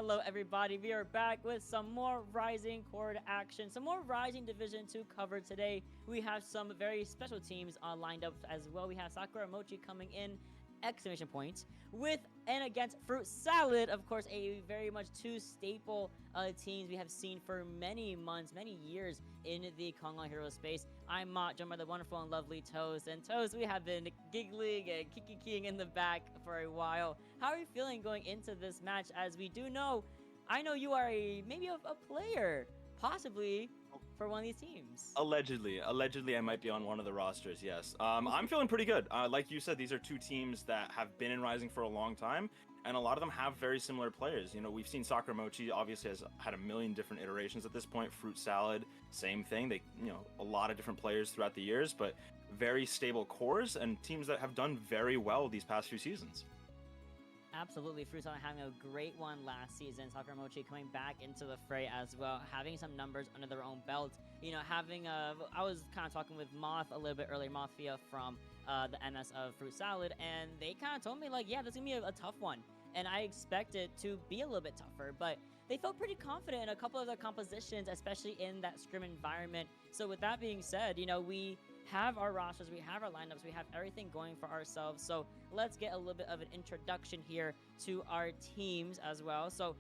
Hello everybody, we are back with some more Risingcord action, some more Rising Division 2 cover today. We have some very special teams lined up as well. We have Sakura Mochi coming in, exclamation points, with and against Fruit Salad, of course, a very much two staple teams we have seen for many months, many years in the Konglong Hero space. I'm Mott, joined by the wonderful and lovely Toast. And Toast, we have been giggling and kikiing in the back for a while. How are you feeling going into this match? As we do know, I know you are maybe a player, possibly, for one of these teams. Allegedly, I might be on one of the rosters. Yes, I'm feeling pretty good. Like you said, these are two teams that have been in Rising for a long time, and a lot of them have very similar players. You know, we've seen Sakura Mochi obviously has had a million different iterations at this point. Fruit Salad, same thing. They, a lot of different players throughout the years, but very stable cores and teams that have done very well these past few seasons. Absolutely, Fruit Salad having a great one last season. Sakura Mochi coming back into the fray as well, having some numbers under their own belt. I was kind of talking with Moth a little bit earlier, Mothia from the MS of Fruit Salad, and they kind of told me, like, yeah, this is going to be a tough one. And I expect it to be a little bit tougher, but they felt pretty confident in a couple of their compositions, especially in that scrim environment. So with that being said, we have our rosters, we have our lineups, we have everything going for ourselves. So let's get a little bit of an introduction here to our teams as well. So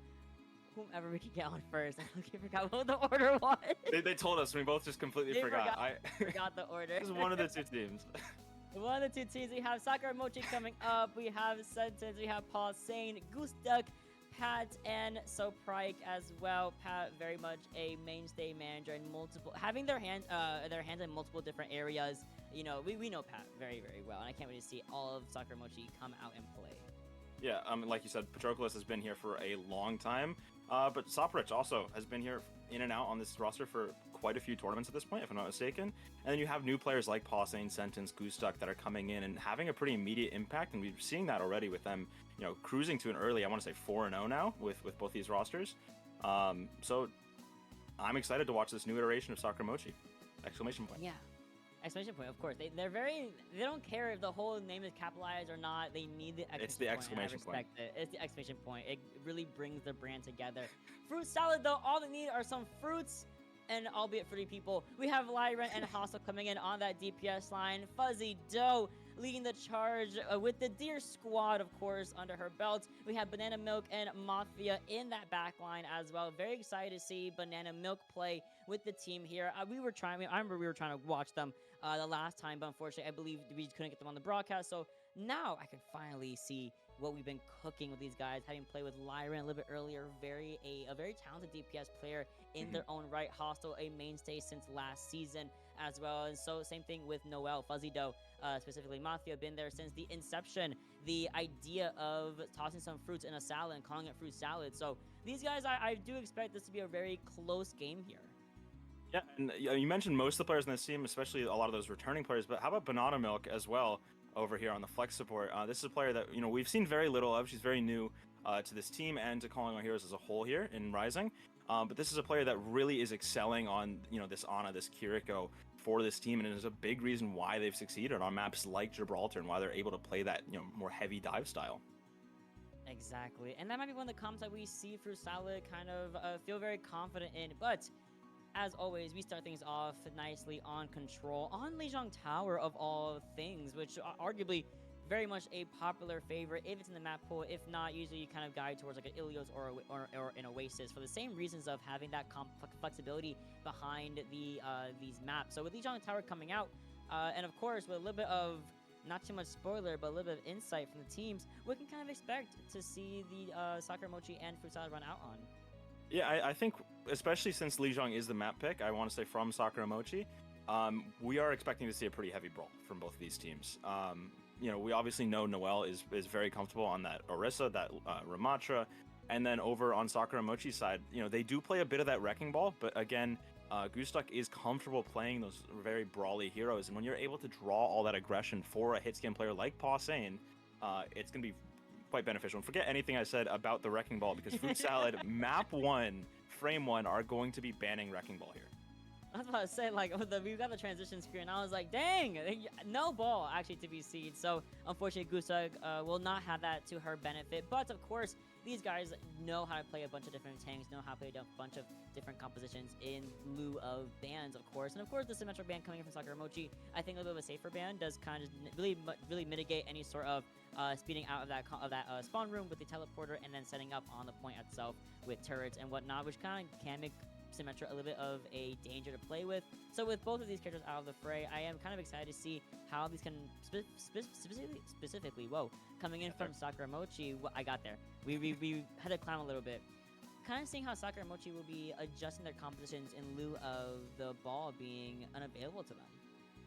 whomever we can get on first. I forgot what the order was. They told us, we both just completely forgot. I forgot the order. This is one of the two teams. One of the two teams, we have Sakura Mochi coming up, we have Sentence, we have Paul Sane, Goose Duck, Pat, and Soprike as well. Pat, very much a mainstay manager in multiple, having their hands in multiple different areas. We know Pat very, very well, and I can't wait to see all of Sakura Mochi come out and play. Yeah, like you said, Patroclus has been here for a long time, but Soprich also has been here in and out on this roster for quite a few tournaments at this point, if I'm not mistaken. And then you have new players like Pausane, Sentence, Goose Duck that are coming in and having a pretty immediate impact, and we're seeing that already with them, cruising to an early, I want to say 4-0 now with both these rosters. So I'm excited to watch this new iteration of Sakura Mochi! Exclamation point. Yeah. Exclamation point, of course. They don't care if the whole name is capitalized or not. They need the exclamation point. It's the exclamation point. I respect it. It's the exclamation point. It really brings the brand together. Fruit Salad, though, all they need are some fruits, and albeit fruity people. We have Lyran and Hostile coming in on that DPS line. Fuzzy Dough leading the charge with the Deer Squad, of course, under her belt. We have Banana Milk and Mafia in that back line as well. Very excited to see Banana Milk play with the team here. I remember we were trying to watch them the last time, but unfortunately, I believe we couldn't get them on the broadcast. So now I can finally see what we've been cooking with these guys, having played with Lyran a little bit earlier. A very talented DPS player in their own right. Hostile, a mainstay since last season as well. And so same thing with Noelle, Fuzzy Dough, specifically Mafia, been there since the inception. The idea of tossing some fruits in a salad and calling it fruit salad. So these guys, I do expect this to be a very close game here. Yeah, and you mentioned most of the players in this team, especially a lot of those returning players, but how about Banana Milk as well over here on the flex support? This is a player that, we've seen very little of. She's very new to this team and to Calling All Heroes as a whole here in Rising. But this is a player that really is excelling on, this Ana, this Kiriko for this team, and it is a big reason why they've succeeded on maps like Gibraltar and why they're able to play that, more heavy dive style. Exactly, and that might be one of the comps that we see Fruit Salad kind of feel very confident in, but as always, we start things off nicely on Control, on Lijiang Tower of all things, which are arguably very much a popular favorite if it's in the map pool. If not, usually you kind of guide towards like an Ilios or an Oasis for the same reasons of having that flexibility behind these maps. So with Lijiang Tower coming out, and of course with a little bit of, not too much spoiler, but a little bit of insight from the teams, we can kind of expect to see the Sakura Mochi and Fruit Salad run out on. Yeah, I think, especially since Lijiang is the map pick, I want to say from Sakura Mochi, we are expecting to see a pretty heavy brawl from both of these teams. We obviously know Noelle is very comfortable on that Orisa, that Ramatra, and then over on Sakura Mochi's side, they do play a bit of that Wrecking Ball, but again, Goose Duck is comfortable playing those very brawly heroes, and when you're able to draw all that aggression for a hit-scan player like Pausane, it's going to be quite beneficial. And forget anything I said about the Wrecking Ball, because Fruit Salad, Map 1, Frame 1 are going to be banning Wrecking Ball here. I was about to say, like, we got the transition screen. I was like, dang, no ball actually to be seen. So, unfortunately, Gusa will not have that to her benefit. But, of course, these guys know how to play a bunch of different tanks, know how to play a bunch of different compositions in lieu of bans, of course. And of course, the symmetric ban coming in from Sakuramochi, I think a little bit of a safer ban does kind of really mitigate any sort of speeding out of that spawn room with the teleporter, and then setting up on the point itself with turrets and whatnot, which kind of can make Symmetra a little bit of a danger to play with. So with both of these characters out of the fray, I am kind of excited to see how these can specifically, whoa, coming in from Sakuramochi. I got there. We had to climb a little bit. Kind of seeing how Sakuramochi will be adjusting their compositions in lieu of the ball being unavailable to them.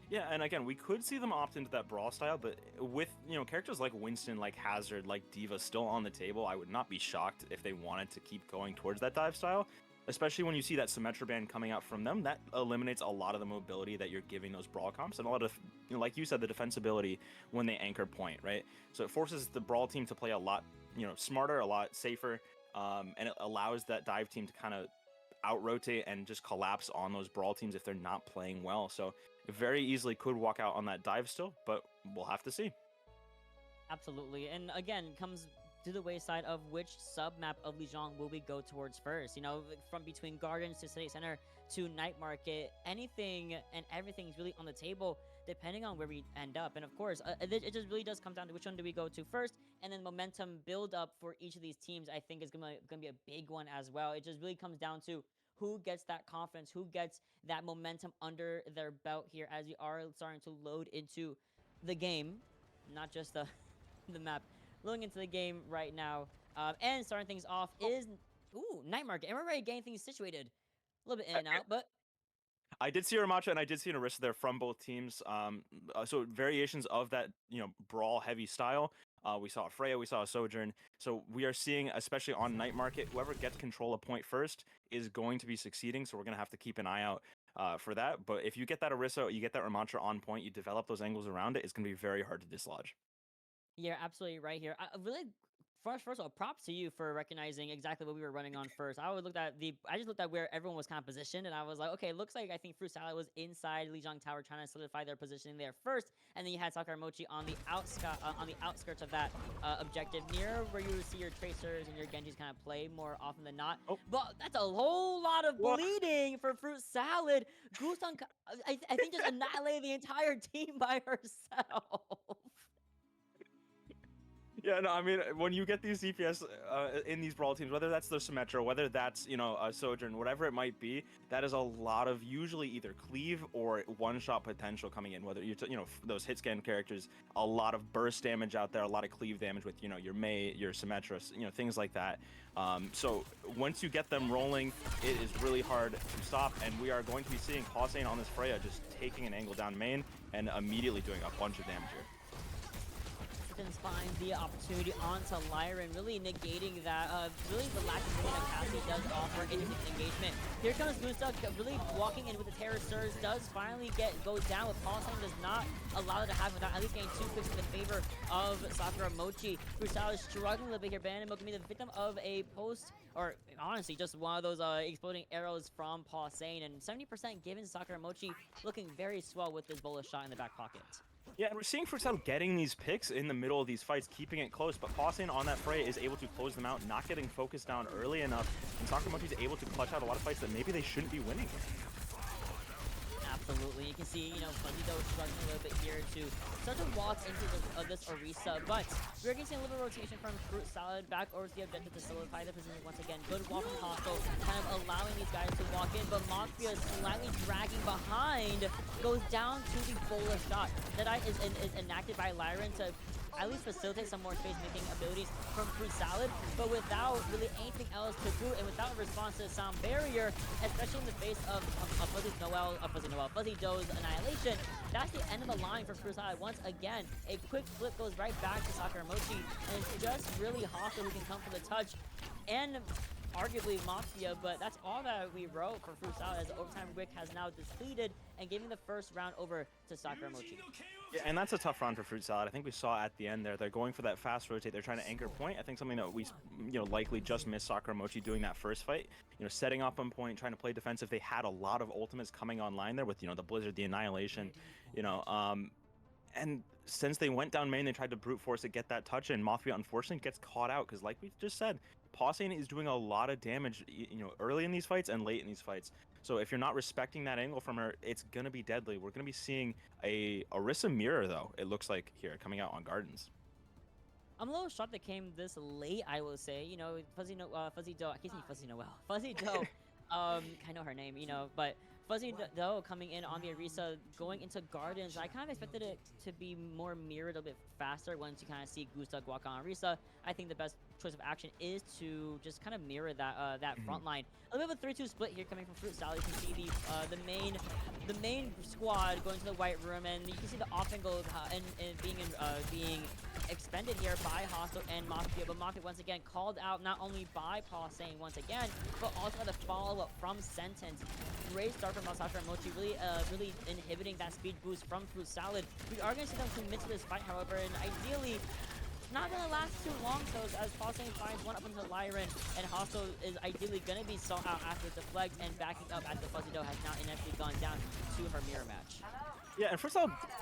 Yeah, and again, we could see them opt into that brawl style, but with, you know, characters like Winston, like Hazard, like D.Va still on the table, I would not be shocked if they wanted to keep going towards that dive style. Especially when you see that Symmetra ban coming out from them, that eliminates a lot of the mobility that you're giving those brawl comps, and a lot of, you know, like you said, the defensibility when they anchor point, right? So it forces the brawl team to play a lot, you know, smarter, a lot safer, and it allows that dive team to kind of out-rotate and just collapse on those brawl teams if they're not playing well. So it very easily could walk out on that dive still, but we'll have to see. Absolutely, and again, comes to the wayside of which sub-map of Lijiang will we go towards first. You know, from between Gardens to City Center to Night Market, anything and everything is really on the table depending on where we end up. And of course, it just really does come down to which one do we go to first, and then momentum build up for each of these teams I think is gonna be a big one as well. It just really comes down to who gets that confidence, who gets that momentum under their belt here as we are starting to load into the game, not just the map. Loading into the game right now, and starting things off is Night Market, and we're ready getting things situated. A little bit in and out, but I did see Ramacha and I did see an Orisa there from both teams. So variations of that, you know, brawl heavy style. We saw a Freya, we saw a Sojourn. So we are seeing, especially on Night Market, whoever gets control of point first is going to be succeeding. So we're going to have to keep an eye out for that. But if you get that Orisa, you get that Ramacha on point, you develop those angles around it, it's going to be very hard to dislodge. you're absolutely right here. Really, first of all, props to you for recognizing exactly what we were running on first. I just looked at where everyone was kind of positioned, and I was like, okay, it looks like I think Fruit Salad was inside Lijiang Tower trying to solidify their positioning there first, and then you had Sakuramochi on the outskirts of that objective, near where you would see your Tracers and your Genjis kind of play more often than not. Oh. But that's a whole lot of bleeding for Fruit Salad. Gusan, I think, just annihilated the entire team by herself. Yeah, no, I mean, when you get these DPS in these brawl teams, whether that's the Symmetra, whether that's, you know, a Sojourn, whatever it might be, that is a lot of usually either cleave or one-shot potential coming in. Whether you know, those hit scan characters, a lot of burst damage out there, a lot of cleave damage with, you know, your Mei, your Symmetra, you know, things like that. So once you get them rolling, it is really hard to stop, and we are going to be seeing Pausane on this Freya just taking an angle down main and immediately doing a bunch of damage here. Finds the opportunity onto Lyran, really negating that, really the lack of movement that Cassie does offer in his engagement. Here comes Gusta, really walking in with the Terror Surge, does finally go down, with Pausane does not allow it to happen without at least getting 2 clicks in the favor of Sakuramochi. Crusade is struggling a little bit here. Bannon will be the victim of a post, or honestly, just one of those exploding arrows from Pausane, and 70% given to Sakuramochi, looking very swell with this bullet shot in the back pocket. Yeah, and we're seeing Fruit Salad getting these picks in the middle of these fights, keeping it close, but Pausane on that fray is able to close them out, not getting focused down early enough, and Sakuramochi is able to clutch out a lot of fights that maybe they shouldn't be winning. Absolutely, you can see, you know, Fuzzy struggling a little bit here to start to walk into this Orisa, but we're going to see a little bit of rotation from Fruit Salad back over to the objective to solidify the position once again. Good walk from Hostile, kind of allowing these guys to walk in, but Mafia slightly dragging behind, goes down to the bowler shot. Deadeye is enacted by Lyran to at least facilitate some more space-making abilities from Fruit Salad, but without really anything else to do, and without a response to the sound barrier, especially in the face of Fuzzy Doe's Annihilation, that's the end of the line for Fruit Salad. Once again, a quick flip goes right back to Sakuramochi, and it's just really Hostile who can come for the touch, and arguably Mafia, but that's all that we wrote for Fruit Salad, as the overtime wick has now depleted and giving the first round over to Sakuramochi. Yeah, and that's a tough round for Fruit Salad. I think we saw at the end there, they're going for that fast rotate. They're trying to anchor point. I think something that we, you know, likely just missed Sakuramochi doing that first fight. You know, setting up on point, trying to play defensive. They had a lot of ultimates coming online there with, you know, the Blizzard, the Annihilation, you know, and since they went down main, they tried to brute force to get that touch in. Mothia unfortunately gets caught out because, like we just said, Pausane is doing a lot of damage, early in these fights and late in these fights. So if you're not respecting that angle from her, it's gonna be deadly. We're gonna be seeing a Orisa mirror though. It looks like here coming out on Gardens. I'm a little shocked that came this late, I will say. Fuzzy Doe. I keep saying Fuzzy Noel. Fuzzy Doe. I know her name, but Fuzzy Doe coming in on the Orisa, going into Gardens. I kind of expected it to be more mirrored a bit faster once you kind of see Gustav walk on Orisa. I think the best choice of action is to just kind of mirror that front line. A little bit of a 3-2 split here coming from Fruit Salad. You can see the main squad going to the white room, and you can see the off angle being expended here by Hostile and Mafia, but Mafia once again called out not only by Pausane once again, but also by the follow-up from Sentence. Great start from Masaka and Mochi, really inhibiting that speed boost from Fruit Salad. We are going to see them commit to this fight, however, and ideally, not going to last too long, so as Pausane finds one up into Lyran, and Hostile is ideally going to be sought out after the deflect, and backing up as the Fuzzy Doe has now inevitably gone down to her mirror match. Yeah, and First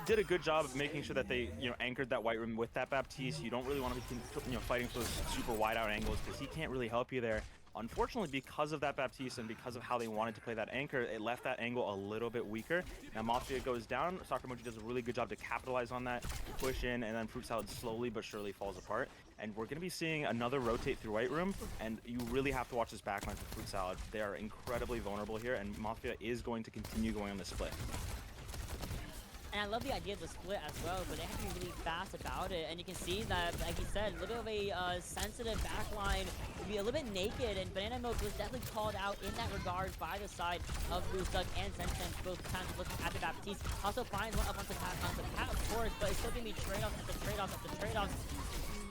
did a good job of making sure that they, anchored that white room with that Baptiste. You don't really want to be, fighting for those super wide out angles because he can't really help you there. Unfortunately, because of that Baptiste and because of how they wanted to play that anchor, it left that angle a little bit weaker. Now Mafia goes down. Sakamochi does a really good job to capitalize on that, push in, and then Fruit Salad slowly but surely falls apart. And we're going to be seeing another rotate through white room, and you really have to watch this backline for Fruit Salad. They are incredibly vulnerable here, and Mafia is going to continue going on the split. And I love the idea of the split as well, but they have to be really fast about it. And you can see that, like he said, a little bit of a sensitive backline, to be a little bit naked, and Banana Milk was definitely called out in that regard by the side of Boostuk and Sentence, both times looking at the Baptiste. Also finds one up onto Pat, of course, but it's still going to be trade-offs after trade-offs after trade-offs.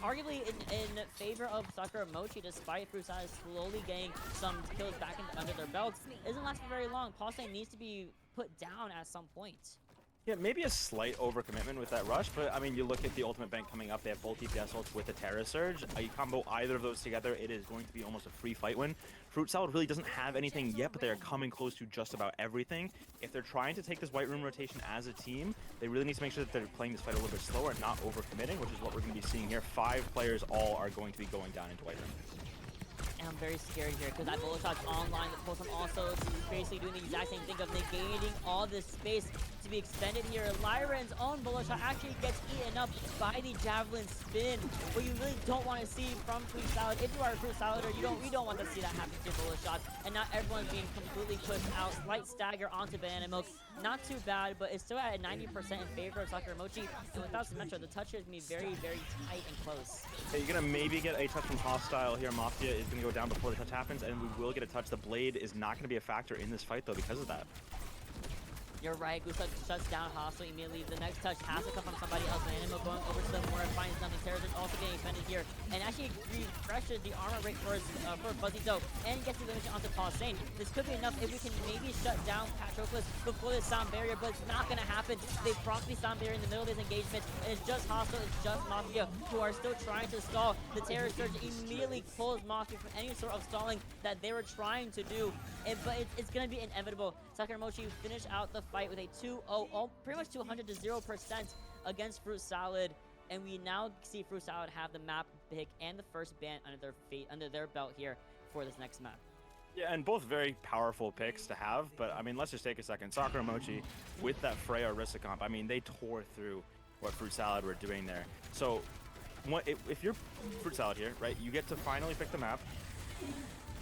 Arguably in favor of Sakura Mochi, despite Fruit Salad slowly getting some kills back under their belts. It doesn't last for very long. Pausane needs to be put down at some point. Yeah, maybe a slight overcommitment with that rush, but I mean, you look at the ultimate bank coming up, they have both DPS ults with the Terra Surge. You combo either of those together, it is going to be almost a free fight win. Fruit Salad really doesn't have anything yet, but they are coming close to just about everything. If they're trying to take this white room rotation as a team, they really need to make sure that they're playing this fight a little bit slower and not overcommitting, which is what we're going to be seeing here. 5 players all are going to be going down into white room. And I'm very scared here because that bullet shot's online. The Pulsum also basically doing the exact same thing of negating all this space to be expended here. Lyran's own bullet shot actually gets eaten up by the Javelin spin, what you really don't want to see from Fruit Salad. If you are a Fruit Salader, you don't want to see that happen to your bullet shots. And not everyone's being completely pushed out. Slight stagger onto Banana Milk. Not too bad, but it's still at 90% in favor of Sakura Mochi. And without Symmetra, the touch is going to be very, very tight and close. Okay, you're going to maybe get a touch from Hostile here. Mafia is going to go down before the touch happens, and we will get a touch. The blade is not going to be a factor in this fight, though, because of that. You're right, Gustav shuts down Hostile immediately. The next touch has to come from somebody else. Banana going over to the Moira, finds nothing. Terrorist also getting expended here, and actually refreshes the armor rate for Fuzzy Doe, and gets the elimination onto Pausane. This could be enough if we can maybe shut down Patroclus before the sound barrier, but it's not going to happen. They proc the sound barrier in the middle of this engagement, and it's just Hostile, it's just Mafia, who are still trying to stall. The Terror Surge immediately pulls Mafia from any sort of stalling that they were trying to do, but it's going to be inevitable. Sakura Mochi finish out the fight with a 2-0, pretty much 200 to 0% against Fruit Salad, and we now see Fruit Salad have the map pick and the first ban under their belt here for this next map. Yeah, and both very powerful picks to have, but I mean, let's just take a second. Sakura Mochi with that Freya Orisa comp, I mean, they tore through what Fruit Salad were doing there. So if you're Fruit Salad here, right, you get to finally pick the map.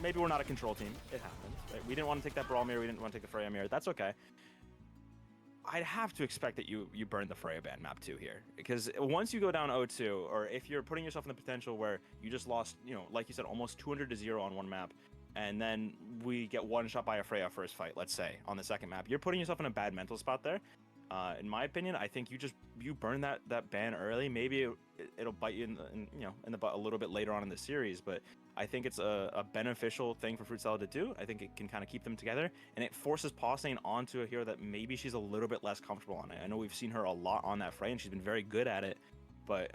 Maybe we're not a control team. It happens, right? We didn't want to take that Brawl mirror. We didn't want to take the Freya mirror. That's okay. I'd have to expect that you burn the Freya ban map too here, because once you go down 0-2, or if you're putting yourself in the potential where you just lost, like you said, almost 200 to 0 on one map, and then we get one shot by a Freya first fight, let's say, on the second map, you're putting yourself in a bad mental spot there. In my opinion, I think you burn that ban early. Maybe it'll bite you in the butt a little bit later on in the series, but I think it's a beneficial thing for Fruit Salad to do. I think it can kind of keep them together, and it forces Pausane onto a hero that maybe she's a little bit less comfortable on it. I know we've seen her a lot on that Frey, and she's been very good at it, but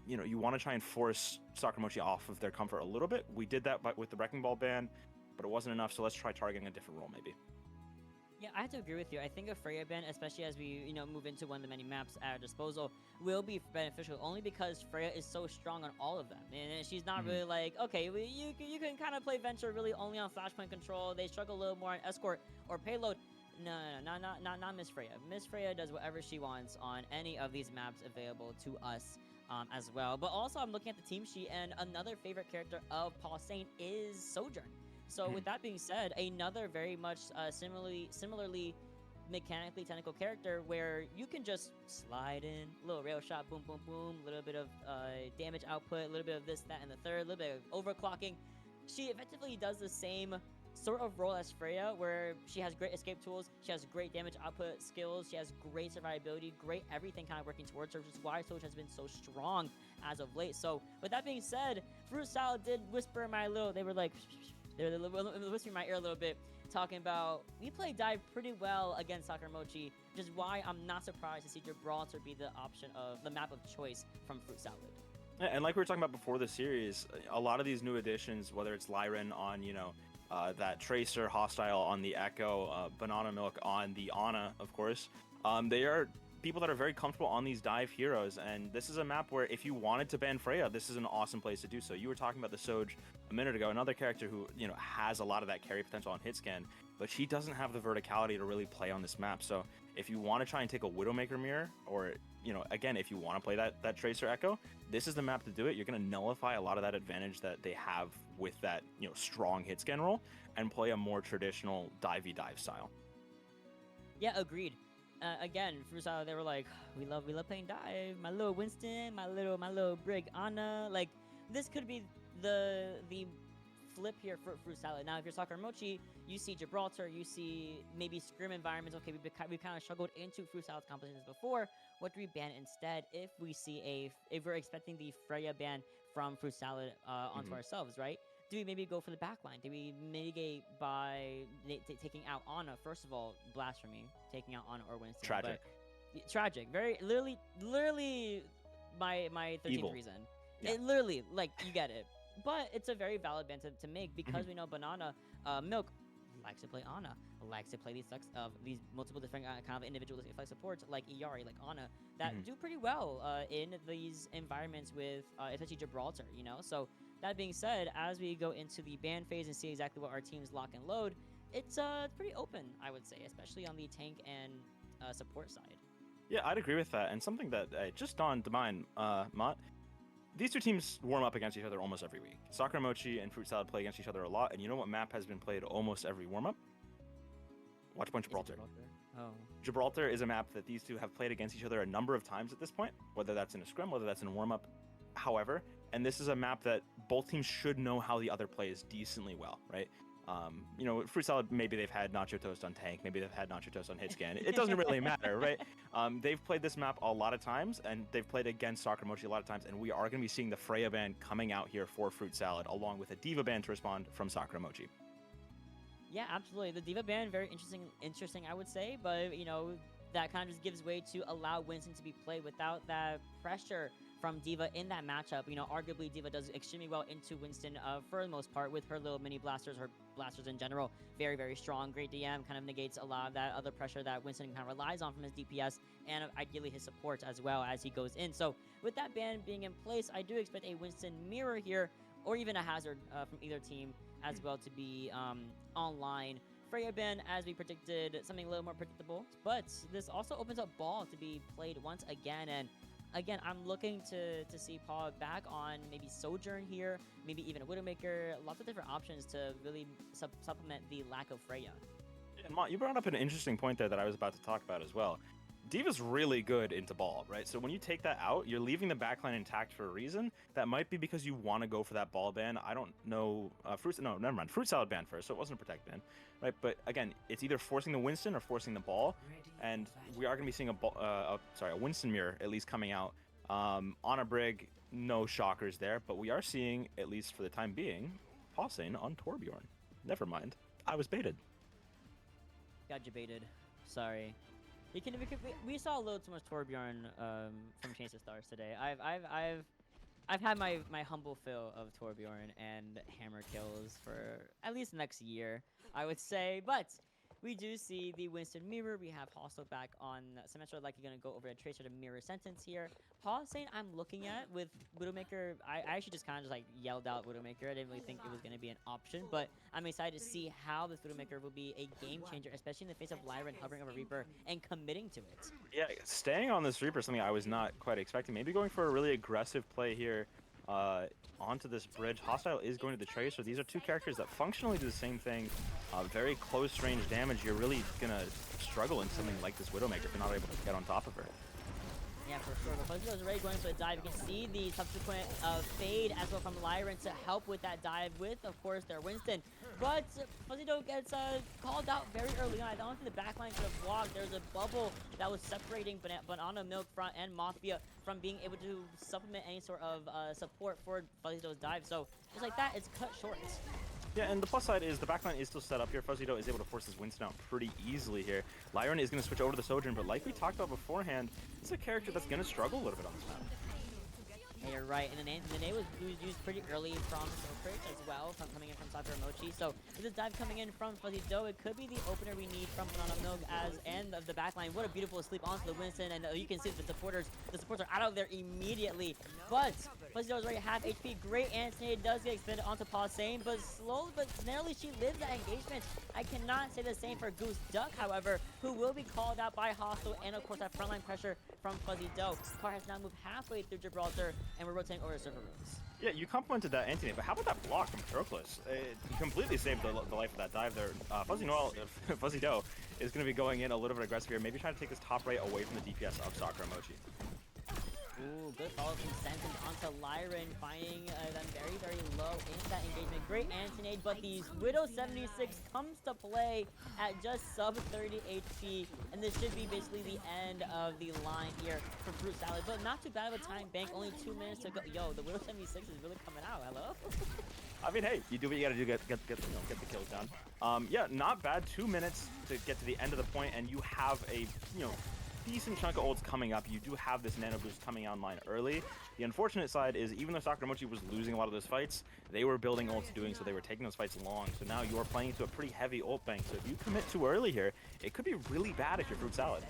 you want to try and force Sakura Mochi off of their comfort a little bit. We did that with the Wrecking Ball ban, but it wasn't enough, so let's try targeting a different role maybe. Yeah, I have to agree with you. I think a Freya ban, especially as we move into one of the many maps at our disposal, will be beneficial only because Freya is so strong on all of them, and she's not Mhm. really like okay, you can kind of play Venture really only on Flashpoint control. They struggle a little more on Escort or Payload. No, not Miss Freya. Miss Freya does whatever she wants on any of these maps available to us. As well, but also I'm looking at the team sheet, and another favorite character of Paul Saint is Sojourn. So with Mhm. that being said, another very much similarly mechanically technical character where you can just slide in a little rail shot, boom, boom, boom, a little bit of damage output, a little bit of this, that, and the third, a little bit of overclocking. She effectively does the same sort of role as Freya, where she has great escape tools, she has great damage output skills, she has great survivability, great everything kind of working towards her, which is why Soch has been so strong as of late. So with that being said, Fruit Salad did whisper in my little, they were like, they were whispering in my ear a little bit, talking about we play dive pretty well against Sakuramochi, which is why I'm not surprised to see Gibraltar be the option of the map of choice from Fruit Salad. Yeah, and like we were talking about before the series, a lot of these new additions, whether it's Lyran on, that Tracer hostile on the Echo, Banana Milk on the Ana, of course, they are people that are very comfortable on these dive heroes. And this is a map where if you wanted to ban Freya, this is an awesome place to do so. You were talking about the Soj a minute ago, another character who, has a lot of that carry potential on hit scan, but she doesn't have the verticality to really play on this map. So if you want to try and take a Widowmaker mirror, or again, if you want to play that Tracer Echo, this is the map to do it. You're going to nullify a lot of that advantage that they have with that strong hit scan roll and play a more traditional divey dive style. Yeah, agreed. Again, Fruit they were like, we love playing dive. My little Winston, my little Brig Anna. Like, this could be the flip here for Fruit Salad. Now, if you're Sakuramochi, you see Gibraltar, you see maybe Scrim environments. Okay, we kind of struggled into Fruit Salad's compositions before. What do we ban instead if we see if we're expecting the Freya ban from Fruit Salad onto Mhm. ourselves, right? Do we maybe go for the backline? Do we mitigate by taking out Ana? First of all, blasphemy, taking out Ana or Winston. Tragic. But tragic. Very literally my 13th Evil. reason. Yeah. It literally, like, you get it. But it's a very valid ban to make because Mhm. we know Banana Milk likes to play Ana, likes to play these multiple different kind of individualistic flex supports like Iari, like Ana, that Mhm. do pretty well in these environments with especially Gibraltar, So that being said, as we go into the ban phase and see exactly what our teams lock and load, it's pretty open, I would say, especially on the tank and support side. Yeah, I'd agree with that. And something that just dawned to mind, Mott, these two teams warm up against each other almost every week. Sakuramochi and Fruit Salad play against each other a lot, and you know what map has been played almost every warm up? Watchpoint Is it Gibraltar. Gibraltar? Oh. Gibraltar is a map that these two have played against each other a number of times at this point, whether that's in a scrim, whether that's in a warm up. However, and this is a map that both teams should know how the other plays decently well, right? Fruit Salad, maybe they've had Nacho Toast on tank, maybe they've had Nacho Toast on hit scan. It doesn't really matter, right? They've played this map a lot of times, and they've played against Sakuramochi a lot of times, and we are going to be seeing the Freya ban coming out here for Fruit Salad, along with a Diva ban to respond from Sakuramochi. Yeah, absolutely. The Diva ban, very interesting, I would say, but that kind of just gives way to allow Winston to be played without that pressure from Diva in that matchup. Arguably Diva does extremely well into Winston for the most part with her little mini blasters, her blasters in general, very, very strong. Great DM kind of negates a lot of that other pressure that Winston kind of relies on from his DPS and ideally his support as well as he goes in. So with that ban being in place, I do expect a Winston mirror here or even a hazard from either team as well to be online. Freya ban, as we predicted, something a little more predictable, but this also opens up ball to be played once again. And again, I'm looking to see Paul back on maybe Sojourn here, maybe even a Widowmaker, lots of different options to really supplement the lack of Freya. And Mott, you brought up an interesting point there that I was about to talk about as well. Diva's really good into ball, right? So when you take that out, you're leaving the backline intact for a reason. That might be because you want to go for that ball ban. I don't know. Fruit Salad ban first, so it wasn't a protect ban, right? But again, it's either forcing the Winston or forcing the ball, and we are going to be seeing a Winston mirror at least coming out. On a Brig, no shockers there, but we are seeing, at least for the time being, Pausing on Torbjorn. Never mind, I was baited. Got debated. Sorry. We saw a little too much Torbjorn from Chains of Stars today. I've had my humble fill of Torbjorn and hammer kills for at least next year, I would say. But we do see the Winston mirror. We have Hostel back on Symmetra, like you're going to go over a Tracer to mirror sentence here. Paul saying I'm looking at with Widowmaker. I actually just kind of just like yelled out Widowmaker. I didn't really think it was going to be an option, but I'm excited to see how this Widowmaker will be a game changer, especially in the face of Lyran hovering over Reaper and committing to it. Yeah, staying on this Reaper, something I was not quite expecting. Maybe going for a really aggressive play here onto this bridge. Hostile is going to the Tracer. These are two characters that functionally do the same thing. Very close range damage. You're really going to struggle in something like this Widowmaker if you're not able to get on top of her. Yeah, for sure. But Fuzzy is already going for the dive. You can see the subsequent fade as well from Lyran to help with that dive with, of course, their Winston. But Fuzzy gets called out very early on. I don't think the backline could have walked. There's a bubble that was separating Banana Milk Front and Mafia from being able to supplement any sort of support for Fuzzy's dive. So just like that, it's cut short. Yeah, and the plus side is the backline is still set up here. Fuzzy is able to force his Winston out pretty easily here. Lyran is going to switch over to the Sojourn, but like we talked about beforehand, it's a character that's going to struggle a little bit on this map. Yeah, you're right, and the nade was used pretty early from Silkridge as well, from coming in from Sakura Mochi. So with this dive coming in from Fuzzy Dough, it could be the opener we need from Banana Milk as and of the backline. What a beautiful sleep onto the Winston, and you can see the supports are out of there immediately. But Fuzzy Dough is already half HP. Great anti-nade does get extended onto Paw Sane, but slowly but narrowly she lives that engagement. I cannot say the same for Goose Duck, however, who will be called out by Hostile, and of course that frontline pressure from Fuzzy Dough. Car has now moved halfway through Gibraltar, and we're rotating over to server rooms. Yeah, you complimented that anti-nade, but how about that block from Patroclus? It completely saved the life of that dive there. Fuzzy Dough is going to be going in a little bit aggressive here, maybe trying to take this top right away from the DPS of Sakura Mochi. Ooh, good follow from Sentence onto Lyran, finding them very, very low in that engagement. Great anti-nade, but the Widow 76 comes to play at just sub 30 HP, and this should be basically the end of the line here for Fruit Salad. But not too bad of a time bank, only 2 minutes to go. Yo, the Widow 76 is really coming out. Hello? I mean, hey, you do what you gotta do, get the kills done. Yeah, not bad. 2 minutes to get to the end of the point, and you have a, decent chunk of ults coming up. You do have this nano boost coming online early. The unfortunate side is even though Sakura Mochi was losing a lot of those fights, they were building ults doing so. They were taking those fights long. So now you're playing to a pretty heavy ult bank. So if you commit too early here, it could be really bad if you're Fruit Salad.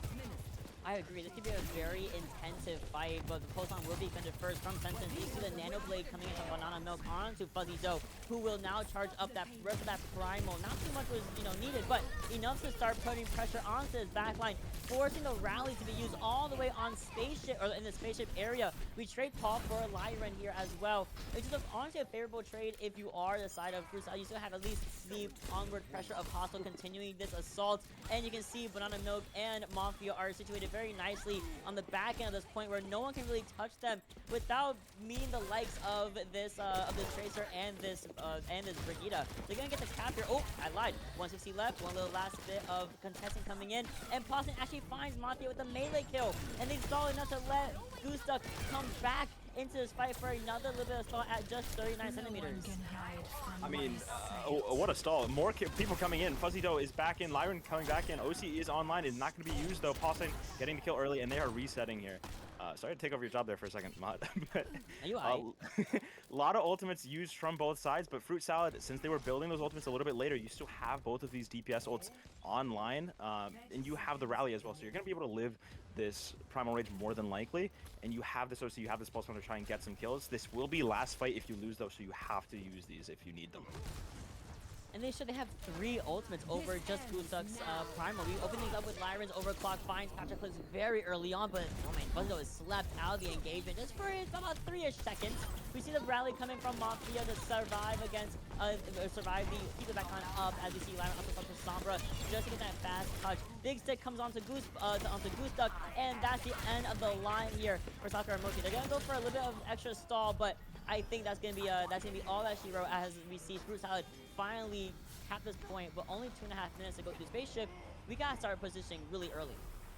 I agree. This could be a very intensive fight, but the Poison will be defended first from Sentence. You see the Nano Blade coming in from Banana Milk onto Fuzzy Dough, who will now charge up that rest of that Primal. Not too much was, needed, but enough to start putting pressure onto his backline, forcing the rally to be used all the way on Spaceship, or in the Spaceship area. We trade Paul for Lyran here as well. It's just honestly a favorable trade if you are the side of Fruit Salad. You still have at least the onward pressure of Hostile continuing this assault, and you can see Banana Milk and Mafia are situated very nicely on the back end of this point where no one can really touch them without meeting the likes of this Tracer and this Brigitte. They're gonna get the cap here. Oh, I lied. 160 left. One little last bit of contesting coming in, and Paulson actually finds Mafia with a melee kill, and they stall enough to let Goose Duck come back into this fight for another little bit of stall at just 39 centimeters. I mean, what a stall. More people coming in. Fuzzy Dough is back in. Lyran coming back in. OC is online. Is not going to be used, though. Paulson getting the kill early, and they are resetting here. Sorry to take over your job there for a second, Mod. But are you alright? A lot of ultimates used from both sides, but Fruit Salad, since they were building those ultimates a little bit later, you still have both of these DPS ults online, and you have the rally as well, so you're going to be able to live this Primal Rage more than likely, and you have this OC, you have this Pulse One to try and get some kills. This will be last fight if you lose, though, so you have to use these if you need them. And they have 3 ultimates over just Goose Duck's Primal. We open these up with Lyran's overclock, finds Patroclus very early on, but oh man, Fuzzy Dough is slapped out of the engagement just for about 3-ish seconds. We see the rally coming from Mafia to survive against, keep the backline up as we see Lyran up to Sombra just to get that fast touch. Big Stick comes onto Goose Duck, and that's the end of the line here for Sakura Mochi. They're gonna go for a little bit of extra stall, but I think that's gonna be all that she wrote as we see Fruit Salad finally cap this point, but only 2.5 minutes to go through Spaceship. We gotta start positioning really early.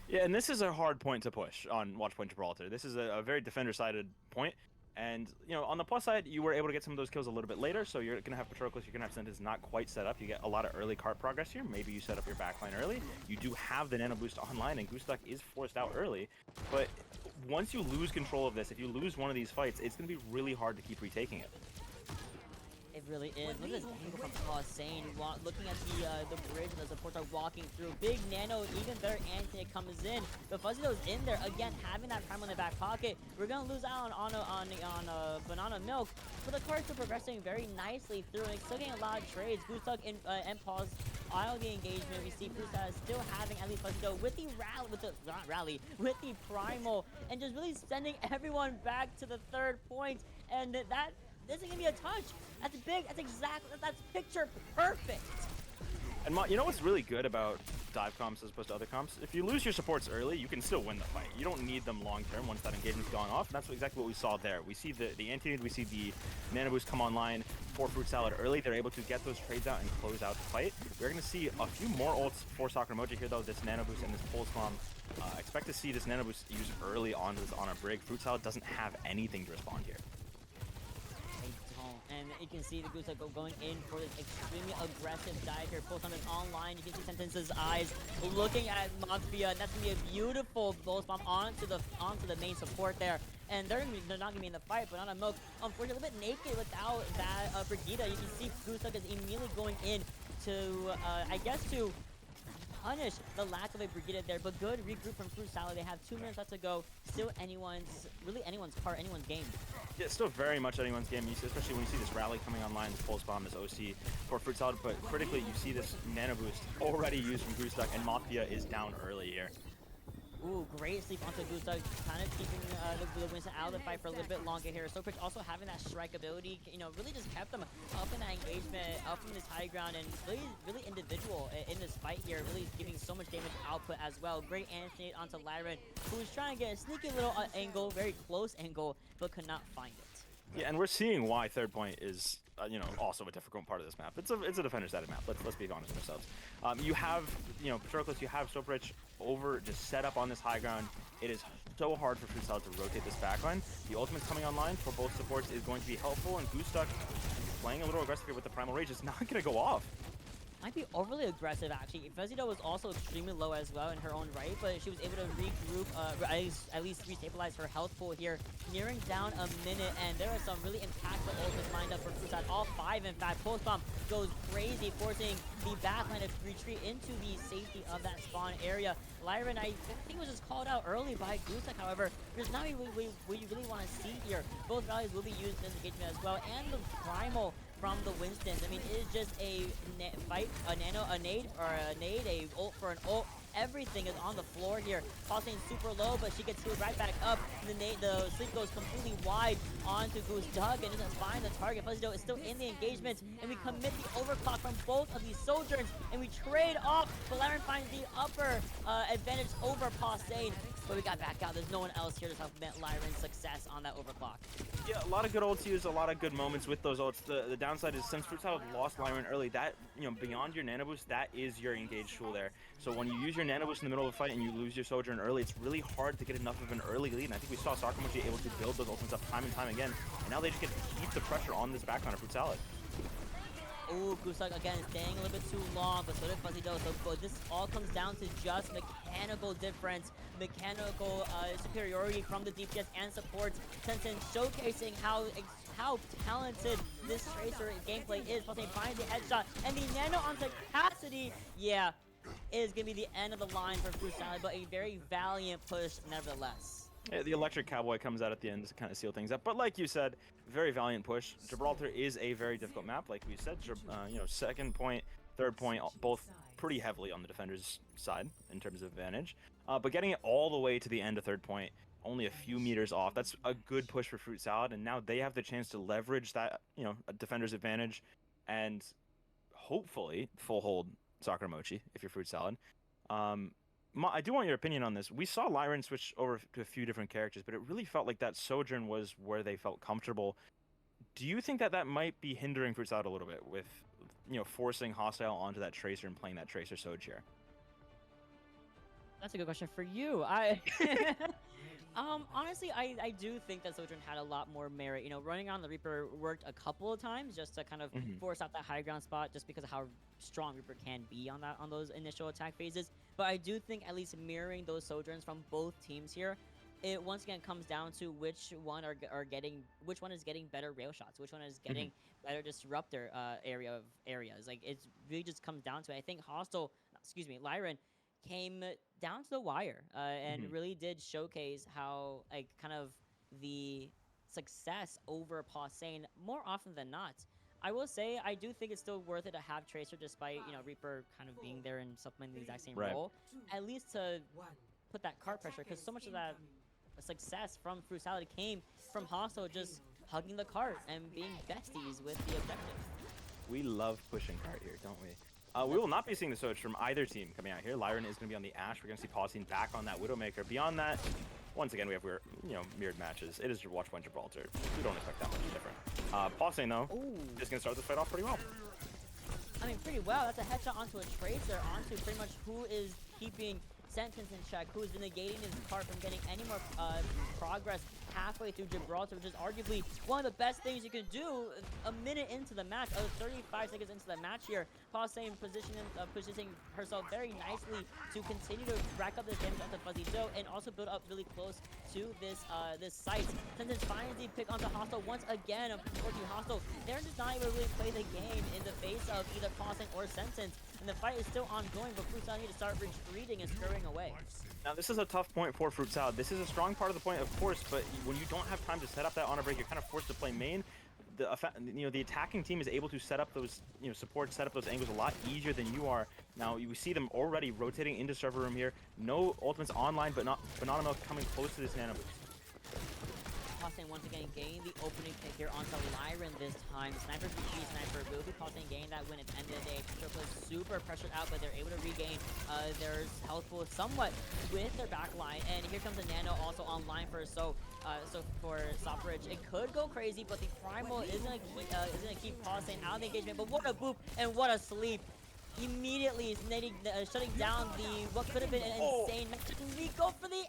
Yeah, and this is a hard point to push on Watchpoint Gibraltar. This is a very defender-sided point, and on the plus side, you were able to get some of those kills a little bit later, so you're gonna have Patroclus, you're gonna have Sentence not quite set up. You get a lot of early cart progress here. Maybe you set up your backline early. You do have the Nano Boost online, and Goose Duck is forced out early, but once you lose control of this, if you lose one of these fights, it's gonna be really hard to keep retaking it. It really is. Look at this angle from Hossein. Looking at the bridge and the supports are walking through. Big Nano, even better Anthony comes in. But Fuzzydo's in there again, having that prime in the back pocket. We're gonna lose out on Banana Milk, but the cards are progressing very nicely through and still getting a lot of trades. Goosebug and pause. All the engagement we see Frusa still having at least Fuzzydo with the with the primal and just really sending everyone back to the third point, and that this is gonna be a touch. That's big. That's picture perfect. And you know what's really good about dive comps as opposed to other comps? If you lose your supports early, you can still win the fight. You don't need them long term once that engagement's gone off. And that's exactly what we saw there. We see the anti-nade, we see the Nano Boost come online for Fruit Salad early. They're able to get those trades out and close out the fight. We're going to see a few more ults for Sakuramochi here, though. This Nano Boost and this Pulse Bomb. Expect to see this Nano Boost used early on a break. Fruit Salad doesn't have anything to respond here. And you can see the Goose going in for this extremely aggressive dive here. Pulse on is online. You can see Sentence's eyes looking at Mafia. That's gonna be a beautiful Pulse Bomb onto the main support there. And they're not gonna be in the fight, but on a Milk, unfortunately, a little bit naked without that Brigida. You can see Goose is immediately going in to, I guess, to punish the lack of a Brigida there, but good regroup from Fruit Salad. They have 2 minutes left to go. Still anyone's part, anyone's game. Yeah, it's still very much anyone's game, especially when you see this rally coming online, this Pulse Bomb, this OC for Fruit Salad, but critically you see this Nano Boost already used from Goosduck, and Mafia is down early here. Ooh, great sleep onto Goosebug, kind of keeping the Winston out of the fight for a little bit longer here. So also having that strike ability, really just kept them up in that engagement, up in this high ground, and really individual in this fight here, really giving so much damage output as well. Great anti onto Lyran, who's trying to get a sneaky little angle, very close angle, but could not find it. Yeah, and we're seeing why third point is, also a difficult part of this map. It's a defender-sided map. Let's be honest with ourselves. You have, Patroclus, you have Soprich over, just set up on this high ground. It is so hard for Fruit Salad to rotate this backline. The ultimate's coming online for both supports is going to be helpful, and Goose Duck playing a little aggressive here with the Primal Rage is not going to go off. Might be overly aggressive, actually. Fuzzydo was also extremely low as well in her own right, but she was able to regroup, at least restabilize her health pool here, nearing down a minute, and there are some really impactful ultimates lined up for Fruit. All 5, in fact. Pulse Bomb goes crazy, forcing the backline to retreat into the safety of that spawn area. Lyran, I think, was just called out early by Gusek, however. There's not what you really want to see here. Both rallies will be used in this engagement as well, and the Primal from the Winstons. I mean, it is just a fight, a nade, a ult for an ult. Everything is on the floor here. Tossing super low, but she gets healed right back up. The sleep goes completely wide onto Goose Duck and doesn't find the target. Fuzzydo is still in the engagement, and we commit the overclock from both of these Sojourns, and we trade off. But Laren finds the upper advantage over Possein, but we got back out. There's no one else here to supplement Lyran's success on that overclock. Yeah, a lot of good ults used, a lot of good moments with those ults. The downside is since Fruit Salad lost Lyran early, that, beyond your Nano Boost, that is your engaged tool there. So when you use your Nano Boost in the middle of a fight and you lose your Sojourn early, it's really hard to get enough of an early lead. And I think we saw Sakuramochi able to build those ultimates up time and time again. And now they just get to keep the pressure on this backline of Fruit Salad. Ooh, Goosek again staying a little bit too long, but so did Fuzzydo. So this all comes down to just mechanical difference, mechanical superiority from the DPS and supports. Tenten showcasing how talented this Tracer gameplay is. Plus, they find the headshot and the Nano onto Cassidy. Yeah, is gonna be the end of the line for Fruit Salad, but a very valiant push nevertheless. Yeah, the Electric Cowboy comes out at the end to kind of seal things up. But like you said, very valiant push. Gibraltar is a very difficult map. Like we said, second point, third point, both pretty heavily on the defender's side in terms of advantage. But getting it all the way to the end of third point, only a few meters off, that's a good push for Fruit Salad. And now they have the chance to leverage that, a defender's advantage and hopefully full hold Sakuramochi if you're Fruit Salad. I do want your opinion on this. We saw Lyran switch over to a few different characters, but it really felt like that Sojourn was where they felt comfortable. Do you think that might be hindering Fruit Salad a little bit with, forcing Hostile onto that Tracer and playing that Tracer Soj here? That's a good question for you. Honestly, I do think that Sojourn had a lot more merit. Running on the Reaper worked a couple of times just to kind of force out that high ground spot, just because of how strong Reaper can be on those initial attack phases. But I do think at least mirroring those Sojourns from both teams here it once again comes down to which one is getting better rail shots, which one is getting better disruptor areas. Like it really just comes down to it. I think excuse me, Lyran came down to the wire and Mhm. really did showcase how like kind of the success over Pausane more often than not. I will say I do think it's still worth it to have Tracer despite Reaper kind of being there and supplementing the exact same Right. role, at least to put that cart pressure, because so much of that success from Fruit Salad came from Hostile just hugging the cart and being besties with the objective. We love pushing cart here, don't we? We That's will not be seeing the switch from either team coming out here. Lyran is going to be on the Ashe. We're going to see Pausine back on that Widowmaker. Beyond that, once again, we have mirrored matches. It is your Watch Point Gibraltar. We don't expect that much different. Pausine, though, Ooh. is going to start this fight off pretty well. I mean, pretty well. That's a headshot onto a Tracer, onto pretty much who is keeping Sentence in check, who is negating his cart from getting any more progress halfway through Gibraltar, which is arguably one of the best things you can do a minute into the match, 35 seconds into the match here. Pausane positioning herself very nicely to continue to rack up this damage onto Fuzzy Joe and also build up really close to this site. Sentence finds the pick onto Hostile once again. Unfortunately, Hostile, they're just not able to really play the game in the face of either Pausane or Sentence. And the fight is still ongoing, but Fruit Salad need to start retreating and scurrying away. Now, this is a tough point for Fruit Salad. This is a strong part of the point, of course, but when you don't have time to set up that honor break, you're kind of forced to play main. The attacking team is able to set up those, support, set up those angles a lot easier than you are. Now, you see them already rotating into server room here. No ultimates online, but not Banana Milk coming close to this nano boost. Pausane once again getting the opening pick here onto Lyran this time. Sniper PG, Sniper will be Pausane getting that win at the end of the day. Triple is super pressured out, but they're able to regain their health pool somewhat with their back line. And here comes a Nano also online for for Sopridge. It could go crazy, but the Primal is gonna keep Pausane out of the engagement. But what a boop and what a sleep! Immediately shutting down what could have been an insane match. We go for the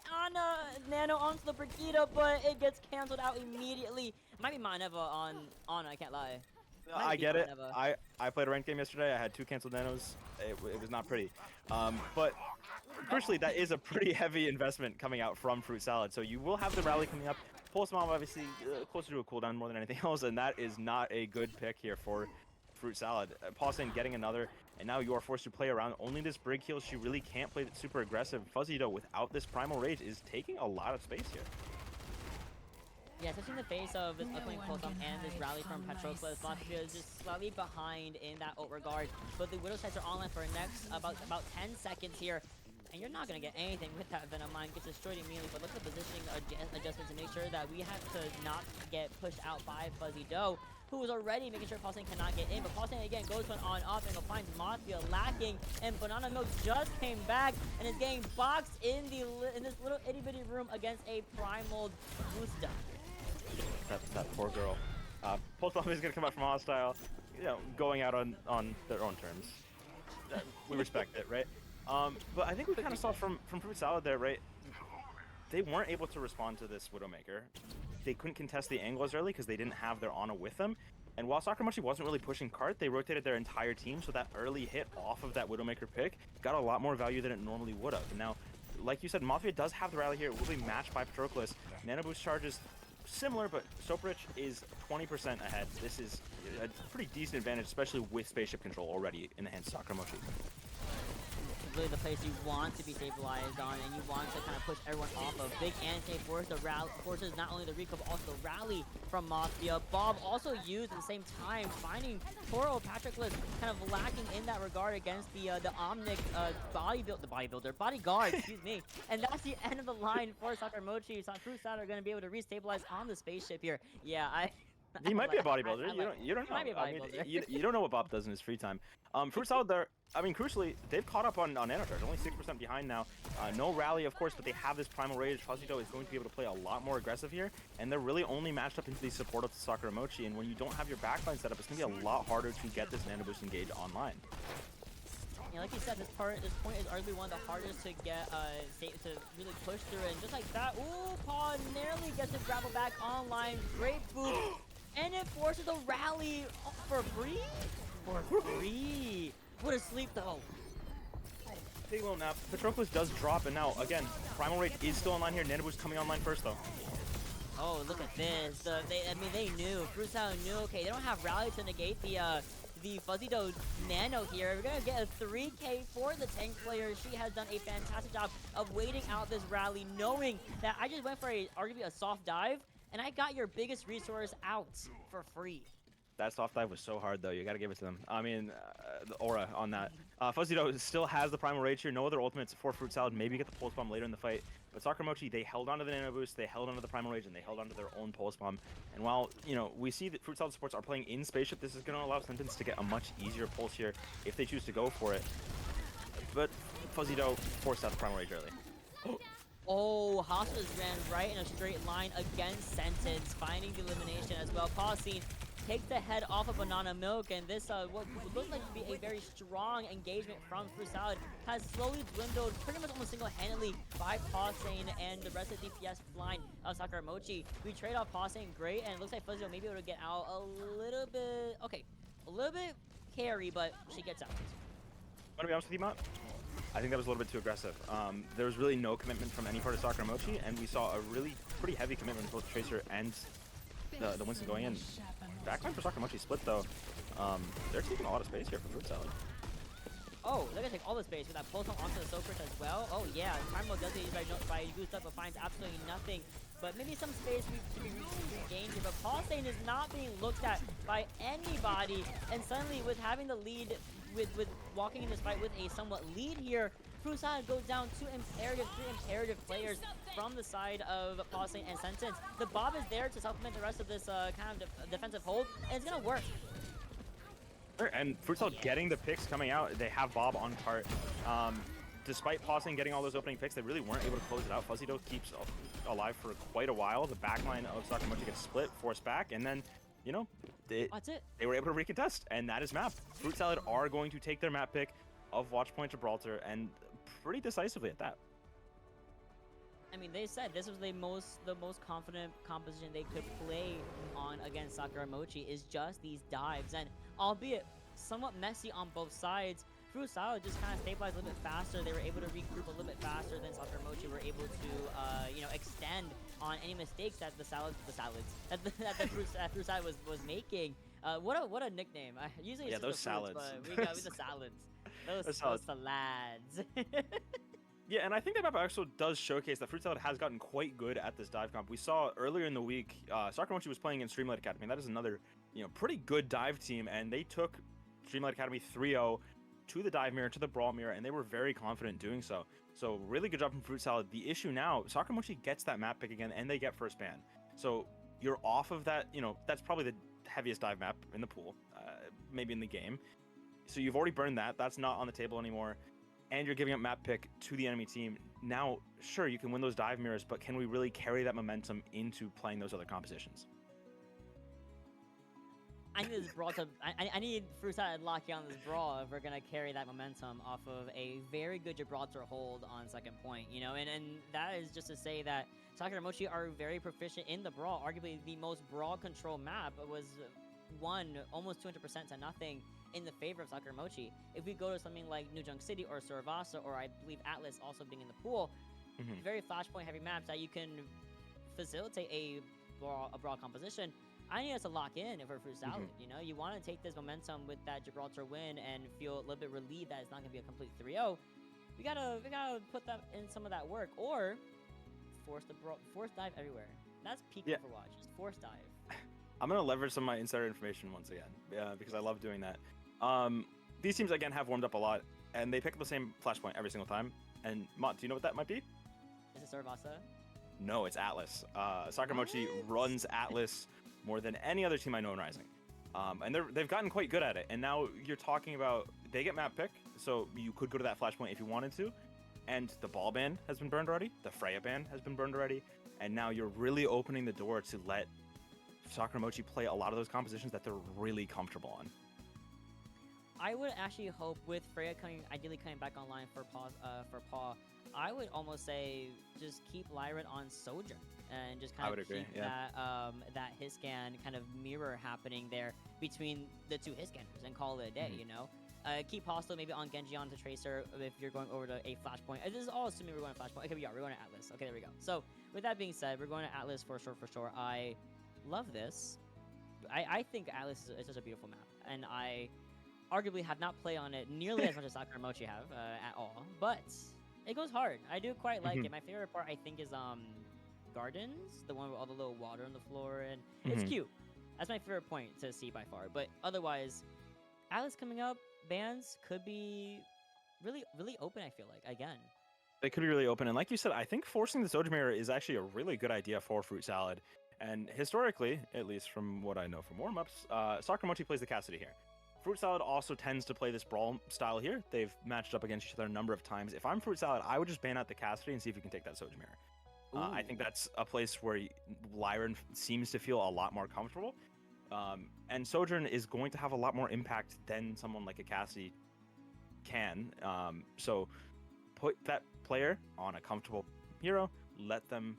Nano onto the Brigida, but it gets canceled out immediately. Might be Maneva on Ana, I can't lie. I get it. I played a ranked game yesterday. I had 2 canceled nanos. It was not pretty. But crucially, that is a pretty heavy investment coming out from Fruit Salad. So you will have the rally coming up. Pulse Bomb obviously closer to a cooldown more than anything else, and that is not a good pick here for Fruit Salad. Pausane getting another, and now you are forced to play around. Only this Brig heal, she really can't play super aggressive. Fuzzy though, without this Primal Rage, is taking a lot of space here. Yeah, especially in the face of this upcoming Pulse Bomb and this rally from Patroclus. Mafia is just slightly behind in that ult regard, but the Widow sites are online for next about 10 seconds here. And you're not going to get anything with that Venom Mine. Gets destroyed immediately, but look at the positioning adjustment to make sure that we have to not get pushed out by Fuzzy Doe, who is already making sure Pausane cannot get in. But Pausane again goes for an on-off and finds Mafia lacking. And Banana Milk just came back and is getting boxed in this little itty-bitty room against a Primal Boosta. That poor girl. Pulse Bomb is going to come out from Hostile, going out on their own terms. We respect it, right? But I think we kind of saw from Fruit Salad there, right? They weren't able to respond to this Widowmaker. They couldn't contest the angle as early because they didn't have their Ana with them. And while Sakuramochi wasn't really pushing cart, they rotated their entire team, so that early hit off of that Widowmaker pick got a lot more value than it normally would have. And now, like you said, Mafia does have the rally here. It will be matched by Patroclus. Nano Boost charges similar, but Sopridge is 20% ahead. This is a pretty decent advantage, especially with spaceship control already in the hands of Sakuramochi. Really the place you want to be stabilized on, and you want to kind of push everyone off of. Big anti forces not only the recall but also the rally from Mafia. Bob also used at the same time, finding Toro Patroclus kind of lacking in that regard against the Omnic bodyguard, excuse me. And that's the end of the line for Sakuramochi. Fruit Salad are going to be able to restabilize on the spaceship here. Yeah, He might be a bodybuilder. You don't know. I mean, you don't know what Bob does in his free time. Fruit Salad, there. I mean, crucially, they've caught up on Nanocharge. Only 6% behind now. No rally, of course, but they have this Primal Rage. Fuzzydo is going to be able to play a lot more aggressive here, and they're really only matched up into the support of Sakuramochi. And when you don't have your backline set up, it's going to be a lot harder to get this Nano Boost engage online. Yeah, like you said, this point is arguably one of the hardest to get to really push through, and just like that, ooh, Paul nearly gets his grapple back online. Great boot, and it forces a rally for free. For free. What a sleep though. Big little nap. Patroclus does drop, and now, again, Primal Rage is still online here. Nano Boost coming online first, though. Oh, look at this. They knew. Fruit Salad knew. Okay, they don't have Rally to negate the Fuzzy Dough Nano here. We're gonna get a 3K for the tank player. She has done a fantastic job of waiting out this rally, knowing that I just went for arguably a soft dive, and I got your biggest resource out for free. That soft dive was so hard, though. You got to give it to them. I mean, the aura on that. Fuzzy Dough still has the Primal Rage here. No other ultimates for Fruit Salad. Maybe get the Pulse Bomb later in the fight. But Sakura Mochi, they held onto the Nano Boost, they held onto the Primal Rage, and they held onto their own Pulse Bomb. And while, you know, we see that Fruit Salad supports are playing in Spaceship, this is going to allow Sentence to get a much easier Pulse here if they choose to go for it. But Fuzzy Dough forced out the Primal Rage early. Oh, Hospice ran right in a straight line against Sentence, finding the elimination as well. Pauline takes the head off of Banana Milk, and this what looked like to be a very strong engagement from Fruit Salad has slowly dwindled pretty much almost single-handedly by Pauline and the rest of the DPS line of Sakura Mochi. We trade off Pauline, great, and it looks like Fuzzy may be able to get out a little bit, okay, a little bit carry, but she gets out. Want to be honest with you, Matt? I think that was a little bit too aggressive. There was really no commitment from any part of Sakura Mochi, and we saw a really pretty heavy commitment from both Tracer and the Winston going in. Backline for Sakura Mochi split, though. They're taking a lot of space here for Fruit Salad. Oh, they're gonna take all the space with that pulse onto the Soakers as well. Oh yeah, Primal does it by boost up, but finds absolutely nothing. But maybe some space to be regained here. But Pauline is not being looked at by anybody, and suddenly with having the lead, with walking in this fight with a somewhat lead here, Fruit Salad goes down three imperative players from the side of Pauline and Sentence. The Bob is there to supplement the rest of this kind of defensive hold, and it's gonna work. And Fruit Salad getting the picks coming out. They have Bob on cart. Despite Pauline getting all those opening picks, they really weren't able to close it out. Fuzzy Dough keeps alive for quite a while. The backline of Sakura Mochi gets split, forced back, and then, you know, That's it. They were able to recontest, and that is map. Fruit Salad are going to take their map pick of Watchpoint Gibraltar, and pretty decisively at that. I mean, they said this was the most confident composition they could play on against Sakura Mochi is just these dives, and albeit somewhat messy on both sides, Fruit Salad just kind of stabilized a little bit faster. They were able to regroup a little bit faster than Sakura Mochi were able to, you know, extend on any mistakes that the Fruit Salad was making. What a nickname! Usually it's just those the salads. Fruits, but we got with the salads. Those salads. Yeah, and I think that map also does showcase that Fruit Salad has gotten quite good at this dive comp. We saw earlier in the week, Sakura Mochi was playing in Streamlight Academy, and that is another, you know, pretty good dive team, and they took Streamlight Academy 3-0 to the dive mirror, to the brawl mirror, and they were very confident doing so. So really good job from Fruit Salad. The issue now, Sakura Mochi gets that map pick again, and they get first ban. So you're off of that, you know, that's probably the heaviest dive map in the pool, maybe in the game. So you've already burned that. That's not on the table anymore. And you're giving up map pick to the enemy team. Now, sure, you can win those dive mirrors, but can we really carry that momentum into playing those other compositions? I need this brawl to. I need Fruit Salad locking on this brawl if we're gonna carry that momentum off of a very good Gibraltar hold on second point. You know, and that is just to say that Sakura Mochi are very proficient in the brawl. Arguably, the most brawl control map was won almost 200% to nothing in the favor of Sakura Mochi. If we go to something like New Junk City or Survasa, or I believe Atlas also being in the pool, very flashpoint heavy maps that you can facilitate a brawl composition. I need us to lock in for Fruit Salad. You know, you want to take this momentum with that Gibraltar win and feel a little bit relieved that it's not going to be a complete 3-0. We gotta put that in some of that work, or force dive everywhere. That's peak Overwatch. Just force dive. I'm gonna leverage some of my insider information once again, because I love doing that. These teams again have warmed up a lot, and they pick up the same flashpoint every single time. And Mott, do you know what that might be? Is it Survasa? No, it's Atlas. Sakura Mochi runs Atlas more than any other team I know in Rising. And they've gotten quite good at it. And now you're talking about, they get map pick, so you could go to that flashpoint if you wanted to. And the ball ban has been burned already. The Freya ban has been burned already. And now you're really opening the door to let Sakura Mochi play a lot of those compositions that they're really comfortable on. I would actually hope with Freya ideally coming back online for Paw, I would almost say just keep Lyran on Sojourn and just kind of keep that hit scan kind of mirror happening there between the two hit scanners and call it a day, you know? Keep hostile maybe on Genji onto Tracer if you're going over to a flashpoint. This is all assuming we're going to flashpoint. Okay, we are. We're going to Atlas. Okay, there we go. So with that being said, we're going to Atlas for sure, for sure. I love this. I think Atlas is such a beautiful map, and I arguably have not played on it nearly as much as Sakura and Mochi have at all, but it goes hard. I do quite like it. My favorite part, I think, is Gardens, the one with all the little water on the floor, and it's cute. That's my favorite point to see by far. But otherwise, Atlas coming up, bans could be really, really open, I feel like, again. They could be really open. And like you said, I think forcing the Soja Mirror is actually a really good idea for Fruit Salad. And historically, at least from what I know from warm-ups, Sakura Mochi plays the Cassidy here. Fruit Salad also tends to play this brawl style here. They've matched up against each other a number of times. If I'm Fruit Salad, I would just ban out the Cassidy and see if you can take that Soja Mirror. I think that's a place where Lyran seems to feel a lot more comfortable. And Sojourn is going to have a lot more impact than someone like a Cassidy can. So put that player on a comfortable hero, let them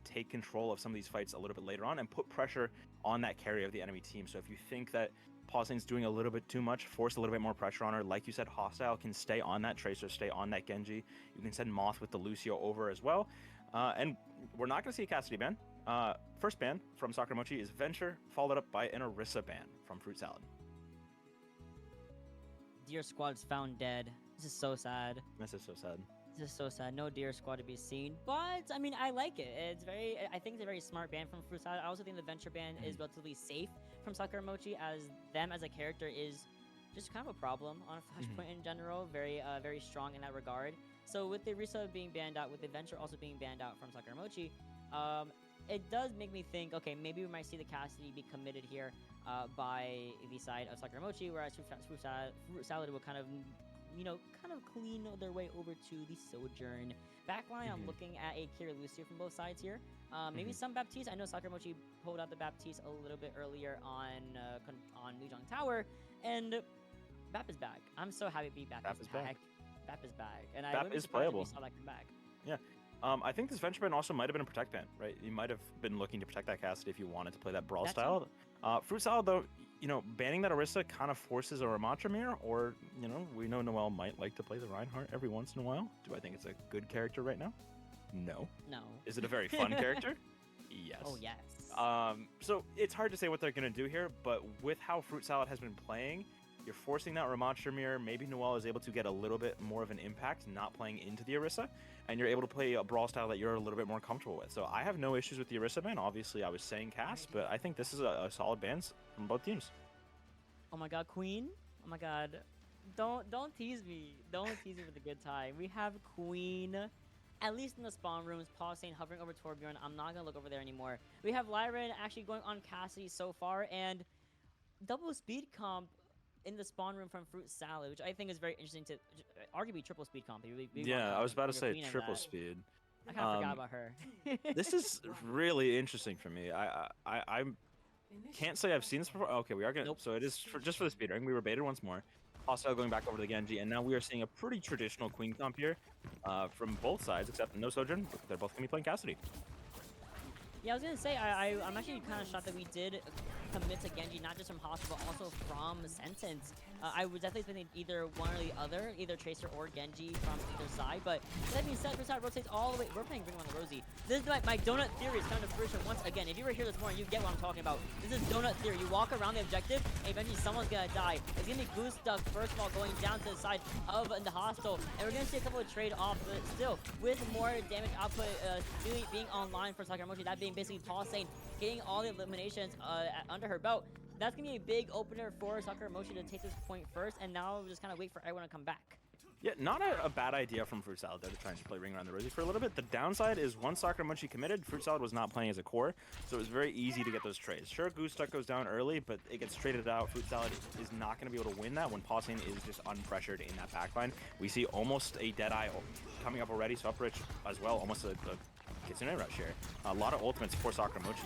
take control of some of these fights a little bit later on, and put pressure on that carry of the enemy team. So if you think that Pauline's doing a little bit too much, force a little bit more pressure on her. Like you said, Hostile can stay on that Tracer, stay on that Genji. You can send Moth with the Lucio over as well. And we're not going to see a Cassidy ban. First ban from Sakura Mochi is Venture, followed up by an Orisa ban from Fruit Salad. Deer Squad's found dead. This is so sad. This is so sad. This is so sad. No Deer Squad to be seen. But, I mean, I like it. I think it's a very smart ban from Fruit Salad. I also think the Venture ban is relatively safe from Sakura Mochi, as them as a character is just kind of a problem on a Flashpoint in general. Very, very strong in that regard. So with the Orisa being banned out, with the Venture also being banned out from Sakura Mochi, it does make me think, okay, maybe we might see the Cassidy be committed here by the side of Sakura Mochi, whereas Fruit Salad will kind of clean their way over to the Sojourn. Backline, I'm looking at a Kira Lucio from both sides here. Maybe some Baptiste. I know Sakura Mochi pulled out the Baptiste a little bit earlier on Lijiang Tower, and Bap is back. I'm so happy to be Bap is back. Bap is back. And Bap is playable. Saw that come back. Yeah. I think this Venture ban also might have been a Protect ban, right? You might have been looking to protect that Cassidy if you wanted to play that Brawl style. Fruit Salad, though, banning that Orisa kind of forces a Ramattra Mirror, or, we know Noelle might like to play the Reinhardt every once in a while. Do I think it's a good character right now? No. No. Is it a very fun character? Yes. Oh, yes. So it's hard to say what they're going to do here, but with how Fruit Salad has been playing, you're forcing that Ramattra Mirror. Maybe Noelle is able to get a little bit more of an impact not playing into the Orisa, and you're able to play a Brawl style that you're a little bit more comfortable with. So I have no issues with the Orisa ban. Obviously, I was saying Cass, but I think this is a solid ban from both teams. Oh my god, Queen? Oh my god. Don't tease me. Don't tease me with a good time. We have Queen, at least in the spawn rooms. Paul saying hovering over Torbjorn. I'm not going to look over there anymore. We have Lyran actually going on Cassidy so far, and double speed comp in the spawn room from Fruit Salad, which I think is very interesting to arguably triple speed comp. I was about to say triple speed. I kind of forgot about her. This is really interesting for me. I can't say I've seen this before. Okay, we are gonna. Nope. So it is just for the speed ring. We were baited once more. Hostile going back over to the Genji, and now we are seeing a pretty traditional Queen comp here from both sides, except no Sojourn. They're both gonna be playing Cassidy. Yeah, I was gonna say I'm actually kind of shocked that we did commit to Genji, not just from Hostile, but also from Sentence. I would definitely expect either one or the other, either Tracer or Genji from either side. But that being said, Fruit Salad rotates all the way. We're playing Green on the Rosie. This is my donut theory is coming to fruition once again. If you were here this morning, you get what I'm talking about. This is donut theory. You walk around the objective, and eventually someone's gonna die. It's gonna be Goose Duck first of all going down to the side of the Hostile, and we're gonna see a couple of trade offs, but still with more damage output being online for Sakura Mochi. That being basically Paul saying getting all the eliminations under her belt. That's going to be a big opener for Sakura Mochi to take this point first, and now we'll just kind of wait for everyone to come back. Yeah, not a bad idea from Fruit Salad, though, to try and play Ring Around the Rosie for a little bit. The downside is once Sakura Mochi committed, Fruit Salad was not playing as a core, so it was very easy to get those trades. Sure, Goose Duck goes down early, but it gets traded out. Fruit Salad is not going to be able to win that when Pauline is just unpressured in that backline. We see almost a Deadeye coming up already, so Uprich as well, almost a Kitsune Rush here. A lot of ultimates for Sakura Mochi.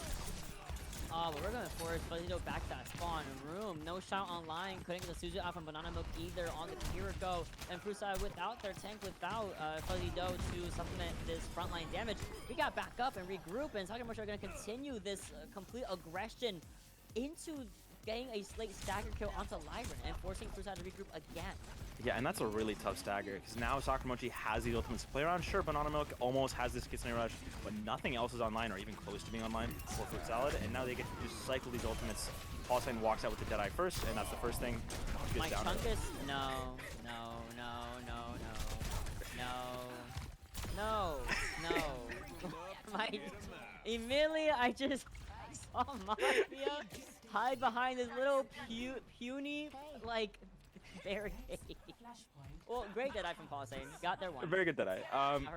But we're going to force Fuzzy back to that spawn room. No shot online. Couldn't get the Suzu out from Banana Milk either on the Kiriko. And Fruit Salad without their tank, without Fuzzy Dough to supplement this frontline damage. We got back up and regroup, and Sakura Mochi are going to continue this complete aggression into getting a slate stagger kill onto Lyran and forcing Fruit Salad to regroup again. Yeah, and that's a really tough stagger, because now Sakuramochi has the ultimates to play around. Sure, Banana Milk almost has this Kitsune Rush, but nothing else is online or even close to being online for Fruit Salad, and now they get to just cycle these ultimates. Paulstein walks out with the Deadeye first, and that's the first thing. My Chunkus, no, no, no, no, no, no, no, no. Immediately, I just saw Mafia hide behind this little puny, like, barricade. Well, great Deadeye from Paulstein. Got their one. Very good Deadeye.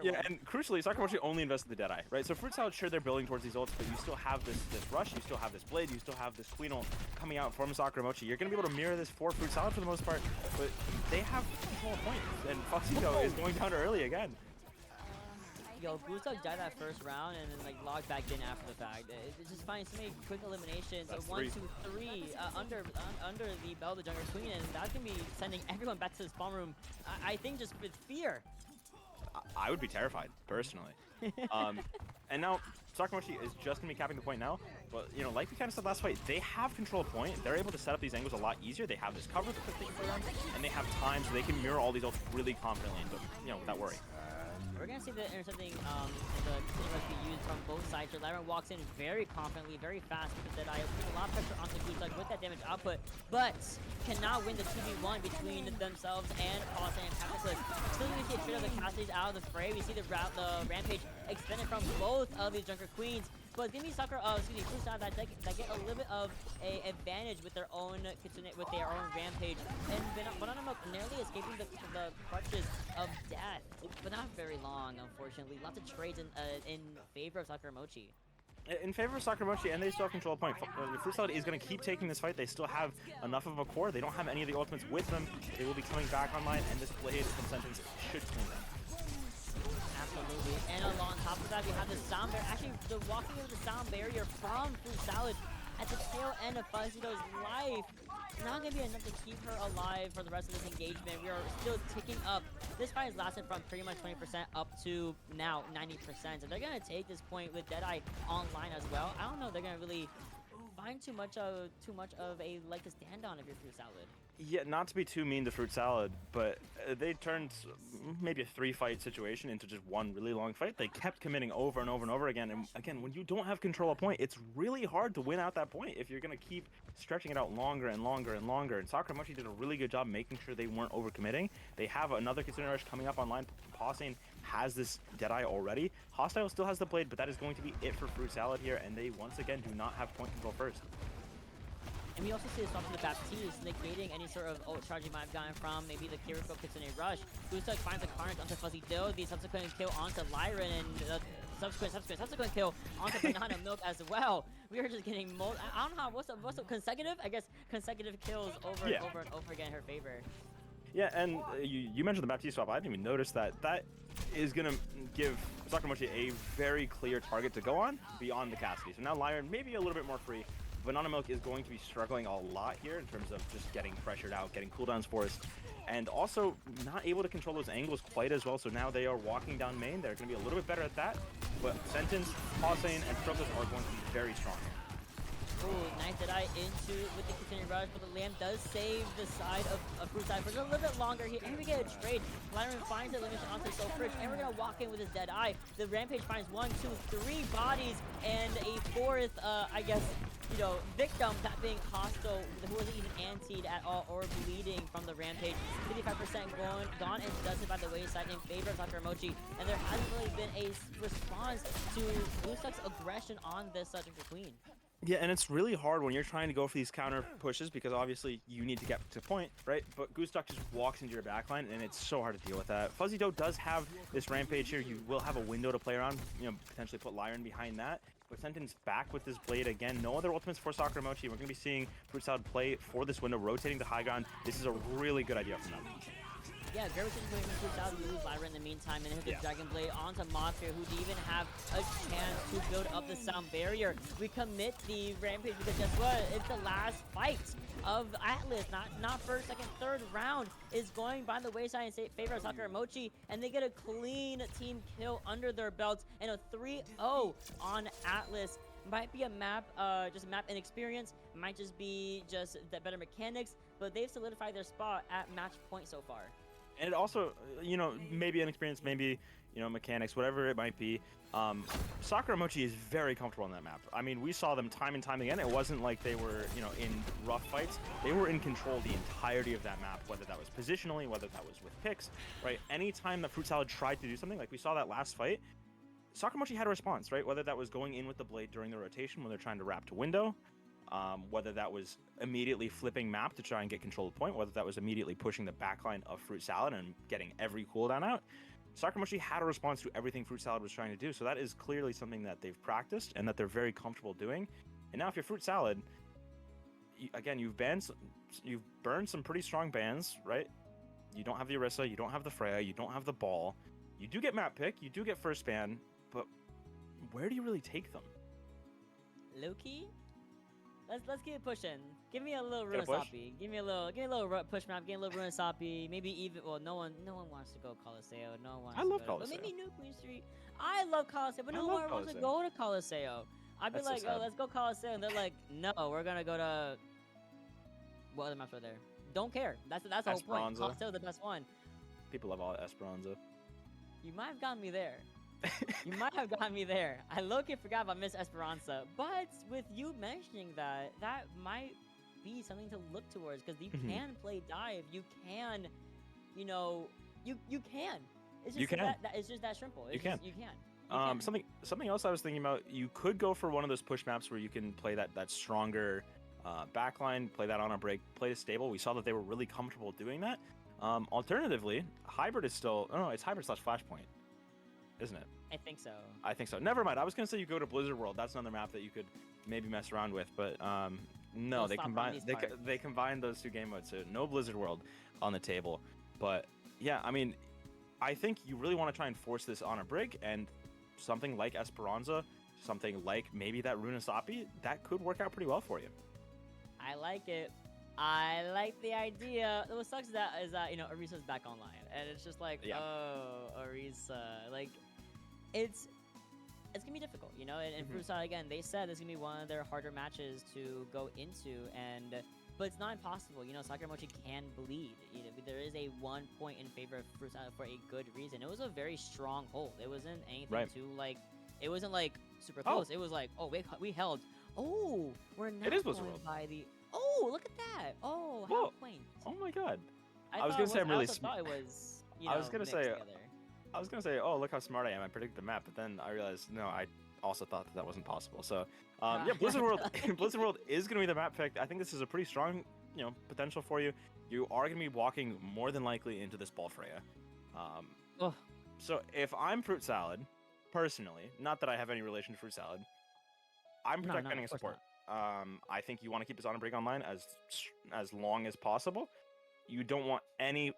Yeah, and crucially, Sakuramochi only invested the Deadeye, right? So Fruit Salad, sure, they're building towards these ults, but you still have this rush, you still have this blade, you still have this Queen ult coming out from Sakuramochi. You're going to be able to mirror this for Fruit Salad for the most part, but they have control of points, and Foxito is going down early again. Yo, Gustav died that first round and then like logged back in after the fact. It's just finding so many quick eliminations. That's 1, 2, 3 under the Bell of the Jungle Queen, and that's gonna be sending everyone back to the spawn room. I think just with fear. I would be terrified personally. And now Sakuramochi is just gonna be capping the point now. But you know, like we kind of said last fight, they have control of point. They're able to set up these angles a lot easier. They have this cover that they can play around, and they have time so they can mirror all these ults really confidently, and you know, without worry. We're gonna see the intercepting the continuous be used from both sides. Here, Lyran walks in very confidently, very fast with that Deadeye, putting a lot of pressure onto Gustav with that damage output, but cannot win the 2v1 between themselves and Paulstein and Cataclysm. Still gonna see a trade of the Cassidy's out of the fray. We see the Rampage extended from both of these Junker Queens. But give me Fruit Salad that get a little bit of a advantage with their own Rampage, and Banana Milk nearly escaping the clutches of death, but not very long, unfortunately. Lots of trades in favor of Sakuramochi. In favor of Sakuramochi, and they still have control of point. Fruit Salad is going to keep taking this fight. They still have enough of a core. They don't have any of the ultimates with them. They will be coming back online, and this blade from Sentence should clean them. Absolutely. And on top of that, we have the sound barrier. Actually, the walking of the sound barrier from Fruit Salad at the tail end of Fuzzito's life. Not going to be enough to keep her alive for the rest of this engagement. We are still ticking up. This fight has lasted from pretty much 20% up to now 90%. So they're going to take this point with Deadeye online as well. I don't know. They're going to really find too much of a leg to stand on if you're Fruit Salad. Yeah, not to be too mean to Fruit Salad, but they turned maybe a 3-fight situation into just one really long fight. They kept committing over and over and over again. And again, when you don't have control of point, it's really hard to win out that point if you're going to keep stretching it out longer and longer and longer. And Sakuramochi did a really good job making sure they weren't overcommitting. They have another Kitsune Rush coming up online. Pausane has this Deadeye already. Hostile still has the blade, but that is going to be it for Fruit Salad here. And they once again do not have point control first. And we also see the swap to the Baptiste, negating any sort of ult charge you might have gotten from maybe the Kiriko Kitsune Rush. Gustav finds the carnage onto Fuzzy Doe, the subsequent kill onto Lyran, and subsequent kill onto Banana Milk as well. We are just getting I don't know, what's the consecutive? I guess consecutive kills over and over and over again in her favor. Yeah, and you mentioned the Baptiste swap. I didn't even notice that. That is going to give Sakuramochi a very clear target to go on beyond the Cassidy. So now Lyran maybe a little bit more free. Banana Milk is going to be struggling a lot here in terms of just getting pressured out, getting cooldowns forced, and also not able to control those angles quite as well. So now they are walking down main. They're going to be a little bit better at that, but Sentence, Pausane, and Tropius are going to be very strong. Ooh, nice Deadeye into with the Kitsune Rush, but the Lamb does save the side of Fruit Salad for a little bit longer here. And we get a trade. Lyran finds the elimination onto Soulfridge, and we're going to walk in with his Deadeye. The Rampage finds 1, 2, 3 bodies, and a fourth, I guess, you know, victim, that being Hostile, who wasn't even antied at all or bleeding from the Rampage. 55% gone and dusted by the wayside in favor of Sakuramochi, and there hasn't really been a response to Gustav's aggression on this Junker Queen. Yeah, and it's really hard when you're trying to go for these counter pushes because obviously you need to get to point, right? But Gustav just walks into your backline, and it's so hard to deal with that. Fuzzy Doe does have this Rampage here. You will have a window to play around, you know, potentially put Lyran behind that. But Sentence back with this blade again. No other ultimates for Sakuramochi. We're going to be seeing Fruit Salad play for this window, rotating the high ground. This is a really good idea from them. Yeah, very situation for Fruit Salad. We lose Lyra in the meantime, and hit the Dragon Blade onto Mafia, who didn't even have a chance to build up the sound barrier. We commit the Rampage because guess what? It's the last fight of Atlas. Not first, second, third round is going by the wayside in favor of Sakuramochi, and they get a clean team kill under their belts and a 3-0 on Atlas. Might be a map, just a map inexperience. Might just be just the better mechanics. But they've solidified their spot at match point so far. And it also, maybe inexperience, maybe, mechanics, whatever it might be. Sakura Mochi is very comfortable on that map. I mean, we saw them time and time again. It wasn't like they were, in rough fights. They were in control the entirety of that map, whether that was positionally, whether that was with picks, right? Anytime that Fruit Salad tried to do something, like we saw that last fight, Sakura Mochi had a response, right? Whether that was going in with the blade during the rotation when they're trying to wrap to window, whether that was immediately flipping map to try and get control of the point, whether that was immediately pushing the backline of Fruit Salad and getting every cooldown out. Sakura Mochi had a response to everything Fruit Salad was trying to do, so that is clearly something that they've practiced and that they're very comfortable doing. And now if you're Fruit Salad, again, you've burned some pretty strong bans, right? You don't have the Orisa, you don't have the Freya, you don't have the ball. You do get map pick, you do get first ban, but where do you really take them? Low-key? Let's keep it pushing. Give me a little Get a push? Runasapi. Give me a little push map. Give me a little Runasapi. Maybe even no one wants to go Coliseo. No one wants I to love go, Coliseo. But maybe New Queen Street. I love Coliseo, but I no love one wants to Coliseo. go to Coliseo. I'd be That's so like, sad. let's go Coliseo, and they're like, no, we're gonna go to what other maps are there? Don't care. That's the whole point. Esperanza. Coliseo's the best one. People love all Esperanza. You might have gotten me there. You might have gotten me there. I low-key forgot about Miss Esperanza, but with you mentioning that, that might be something to look towards because you can play dive. You can, you can. It's just You can. It's just that simple. You can. You can. You can. Something else I was thinking about. You could go for one of those push maps where you can play that stronger backline, play that on a break, play it stable. We saw that they were really comfortable doing that. Alternatively, hybrid is still. Oh no, it's hybrid / flashpoint, isn't it? I think so. I think so. Never mind. I was gonna say you go to Blizzard World. That's another map that you could maybe mess around with, but no, We'll they stop on combine these they combined those two game modes. So no Blizzard World on the table. But yeah, I mean, I think you really want to try and force this on a brig, and something like Esperanza, something like maybe that Runasapi, that could work out pretty well for you. I like it. I like the idea. What sucks is that Orisa's back online, and it's just like, Yeah. oh, Orisa, like, it's gonna be difficult, And Fruit Salad, again, they said it's gonna be one of their harder matches to go into, but it's not impossible. Sakura Mochi can bleed. There is a 1 point in favor of Fruit Salad for a good reason. It was a very strong hold. It wasn't anything Right. too it wasn't super close. It was like, oh, we held. Oh, we're not It is going Blizzard World. by the. Oh, look at that. Oh, Whoa. how quaint. Oh my god. I was thought gonna it say I'm really I thought it was. I was gonna mixed say, together. I was gonna say, oh, look how smart I am. I predicted the map, but then I realized, no, I also thought that wasn't possible. So, yeah, Blizzard World, Blizzard World is gonna be the map pick. I think this is a pretty strong, potential for you. You are gonna be walking more than likely into this ball Freya. Ugh. So if I'm Fruit Salad, personally, not that I have any relation to Fruit Salad, I'm No, protecting of course support. I think you want to keep this on a break online as long as possible. You don't want any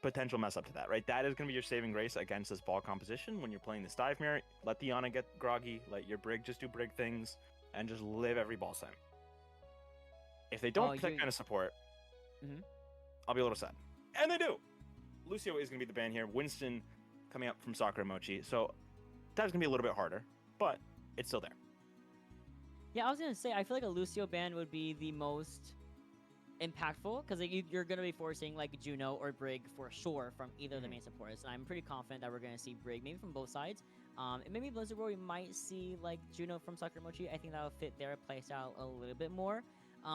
potential mess up to that, right? That is going to be your saving grace against this ball composition when you're playing this dive mirror. Let the Yana get groggy, let your brig just do brig things, and just live every ball time. If they don't pick that kind of support, I'll be a little sad. And they do! Lucio is going to be the ban here. Winston coming up from Sakura Mochi. So that's going to be a little bit harder, but it's still there. Yeah, I was gonna say I feel like a Lucio ban would be the most impactful because you're gonna be forcing like Juno or Brig for sure from either of the main supporters, and I'm pretty confident that we're gonna see Brig maybe from both sides. And maybe Blizzard World we might see like Juno from Sakura Mochi. I think that would fit their playstyle a little bit more.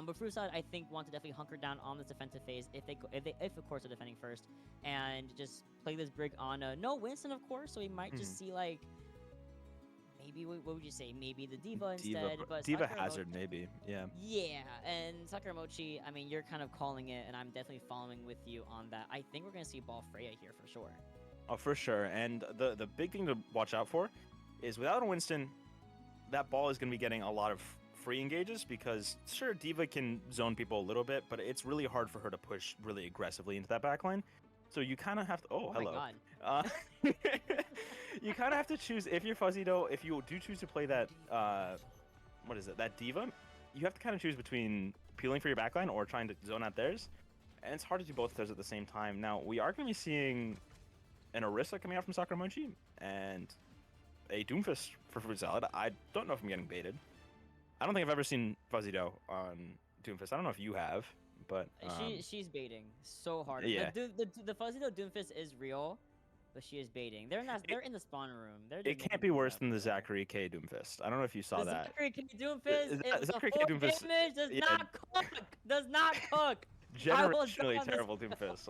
But Fruit Salad, I think, want to definitely hunker down on this defensive phase if of course they're defending first, and just play this Brig on no Winston of course. So we might just see like. Maybe what would you say? Maybe the Diva instead, but Diva Sakura Hazard, Mochi, maybe. Yeah. Yeah, and Sakura Mochi, I mean, you're kind of calling it, and I'm definitely following with you on that. I think we're gonna see Ball Freya here for sure. Oh, for sure. And the big thing to watch out for is without a Winston, that ball is going to be getting a lot of free engages because sure Diva can zone people a little bit, but it's really hard for her to push really aggressively into that backline. So you kind of have to. Oh, hello. My God. You kind of have to choose if you're fuzzy though. If you do choose to play that, what is it? That Diva, you have to kind of choose between peeling for your backline or trying to zone out theirs, and it's hard to do both of those at the same time. Now we are going to be seeing an Orisa coming out from Sakura Mochi, and a Doomfist for Fruit Salad. I don't know if I'm getting baited. I don't think I've ever seen Fuzzy Dough on Doomfist. I don't know if you have, but She's baiting so hard. Yeah. The Fuzzy Dough Doomfist is real, but she is baiting. They're not. They're in the spawn room. They're just It can't making be things worse up than the over there. Zachary K Doomfist. I don't know if you saw The that. Zachary K Doomfist is Zachary the K 4 Doomfist, damage. Does yeah, not cook. Does not cook. I will die generationally on this terrible Doomfist.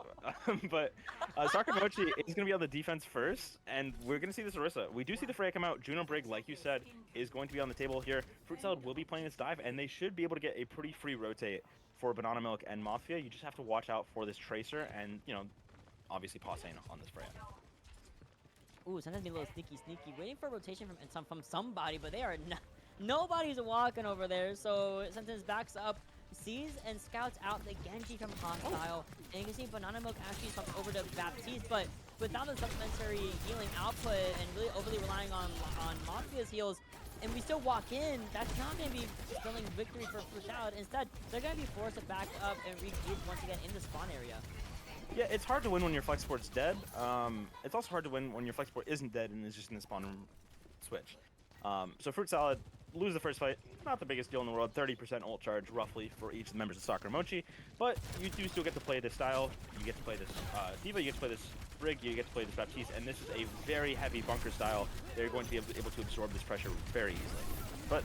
But Sakamochi is going to be on the defense first, and we're going to see this Orisa. We do see the Freya come out. Juno Brig, like you said, is going to be on the table here. Fruit Salad will be playing this dive, and they should be able to get a pretty free rotate for Banana Milk and Mafia. You just have to watch out for this Tracer and, you know, obviously Pausane on this Freya. Ooh, sometimes being a little sneaky, waiting for a rotation from somebody, but they are not. Nobody's walking over there, so Sentence backs up, sees and scouts out the Genji from Hostile, and you can see Banana Milk actually comes over to Baptiste, but without the supplementary healing output and really overly relying on Mafia's heals, and we still walk in, that's not going to be spelling victory for Fruit Salad. Instead, they're going to be forced to back up and regroup once again in the spawn area. Yeah, it's hard to win when your flex support's dead. It's also hard to win when your flex support isn't dead and is just in the spawn room switch. So Fruit Salad lose the first fight, not the biggest deal in the world. 30% ult charge roughly for each of the members of Sakura Mochi, but you do still get to play this style. You get to play this Diva, you get to play this Brig, you get to play this Baptiste, and this is a very heavy bunker style. They're going to be able to absorb this pressure very easily. But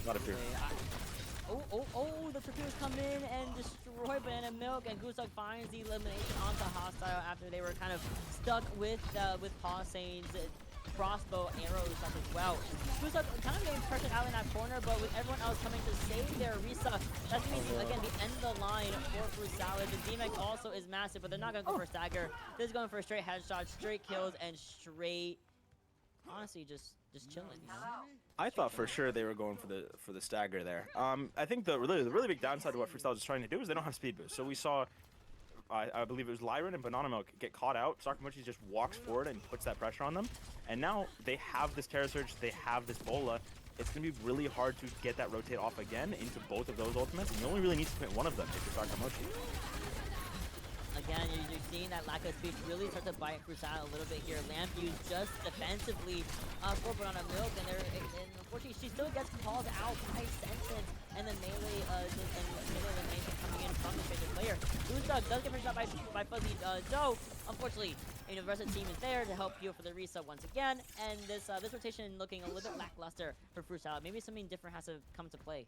not a fear. The torpedoes come in and destroy Banana Milk, and Gusuk finds the elimination onto Hostile after they were kind of stuck with Pausane's crossbow arrows as well. Gusuk kind of getting pressured out in that corner, but with everyone else coming to save their Orisa, that's going to be, again, the end of the line for Fruit Salad. The D-Mech also is massive, but they're not going to go for a stagger. They're just going for a straight headshot, straight kills, and straight, honestly, just chilling, you know? I thought for sure they were going for the stagger there. I think the really big downside to what Fruit Salad is trying to do is they don't have speed boost. So we saw, I believe it was Lyran and Banana Milk get caught out. Sakamochi just walks forward and puts that pressure on them. And now they have this Terra Surge, they have this Bola. It's going to be really hard to get that rotate off again into both of those ultimates. And you only really need to commit one of them if you're Sakamochi. Again, you're seeing that lack of speed really start to bite Fruit Salad a little bit here. Lamp used just defensively for Banana Milk, and unfortunately she still gets called out by Sentence, and the melee elimination coming in from the Tracer player. Gusuk does get pushed out by Fuzzy Dough. Unfortunately, you know, the rest of the team is there to help heal for the reset once again, and this rotation looking a little bit lackluster for Fruit Salad. Maybe something different has to come to play.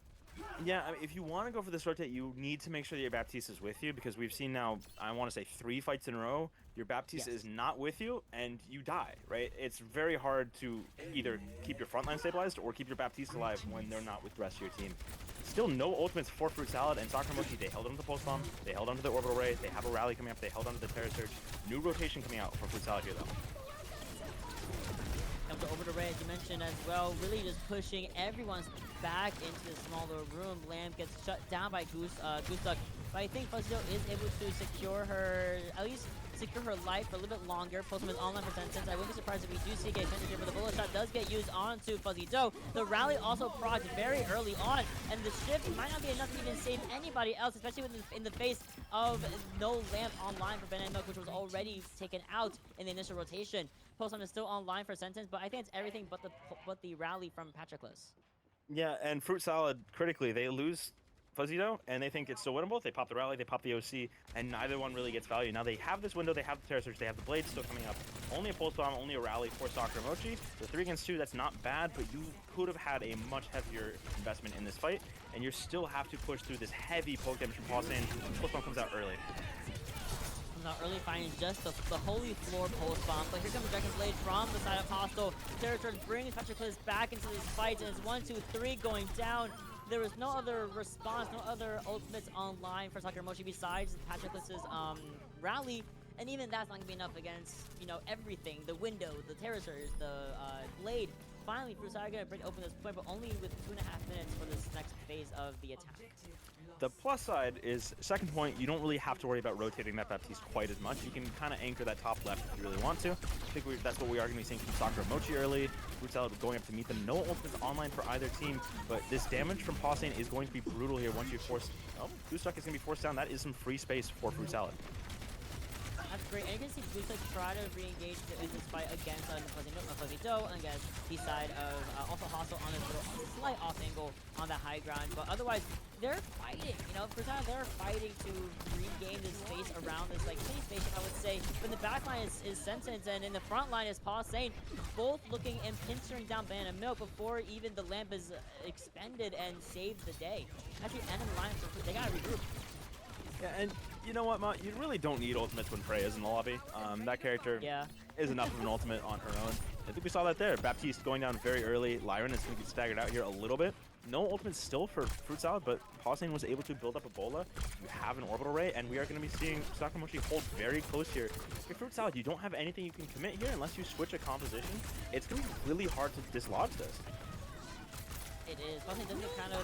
Yeah, I mean, if you want to go for this rotate, you need to make sure that your Baptiste is with you, because we've seen now, I want to say 3 fights in a row, your Baptiste is not with you, and you die, right? It's very hard to either keep your frontline stabilized or keep your Baptiste alive when they're not with the rest of your team. Still no ultimates for Fruit Salad, and Sakura Mochi, they held onto the Pulse Bomb, they held onto the Orbital Ray, they have a rally coming up, they held onto the Terra Surge. New rotation coming out for Fruit Salad here, though. Comes over to Ray, as you mentioned as well, really just pushing everyone back into the smaller room. Lamb gets shut down by Gusuk, but I think Fuzzy Dough is able to secure her, at least secure her life for a little bit longer. Postman is online for Sentence. I wouldn't be surprised if we do see a finish here, but the bullet shot does get used onto Fuzzy Dough. The rally also procs very early on, and the shift might not be enough to even save anybody else, especially in the face of no Lamp online for Banana Milk, which was already taken out in the initial rotation. Postman is still online for Sentence, but I think it's everything but the rally from Patroclus. Yeah, and Fruit Salad, critically, they lose Fuzzy Dough, and they think it's still winnable. They pop the rally, they pop the OC, and neither one really gets value. Now they have this window, they have the Terra Surge, they have the Blade still coming up. Only a Pulse Bomb, only a rally for Sakura Mochi. The 3 against 2, that's not bad, but you could have had a much heavier investment in this fight, and you still have to push through this heavy poke damage from Pausane. Pulse Bomb comes out early. Early finding just the Holy Floor Pulse Bomb, but here comes Dragon Blade from the side of Hostile. Terra Surge brings Patroclus back into this fight, and it's 1, 2, 3 going down. There was no other response, no other ultimates online for Sakura Mochi besides Patroclus's rally, and even that's not gonna be enough against, you know, everything. The window, the Terra Surge, the Blade. Finally, Fruit Salad gonna break open this point, but only with 2.5 minutes for this next phase of the attack. The plus side is, second point, you don't really have to worry about rotating that Baptiste quite as much. You can kind of anchor that top left if you really want to. I think that's what we are going to be seeing from Sakura Mochi early. Fruit Salad going up to meet them. No ultimates online for either team, but this damage from Pausane is going to be brutal here once you force... Oh, Gusuk is going to be forced down. That is some free space for Fruit Salad. That's great. And you can see Gusta try to re-engage in this fight against Fuzzy Doe, and against the side of also Hostile on this little slight off angle on the high ground. But otherwise, they're fighting. You know, for time they're fighting to regain this space around this like safe space, I would say. But in the back line is Sentence, and in the front line is Paul Sane, both looking and pinching down Banana Milk before even the lamp is expended and saves the day. Actually, end of the line, they gotta regroup. Yeah, and you know what, Ma? You really don't need ultimates when Freya's in the lobby. That character is enough of an ultimate on her own. I think we saw that there. Baptiste going down very early. Lyran is going to get staggered out here a little bit. No ultimates still for Fruit Salad, but Hossein was able to build up a bola. You have an orbital ray, and we are going to be seeing Sakamochi hold very close here. Your Fruit Salad, you don't have anything you can commit here unless you switch a composition. It's going to be really hard to dislodge this. It is. Hossein does get kind of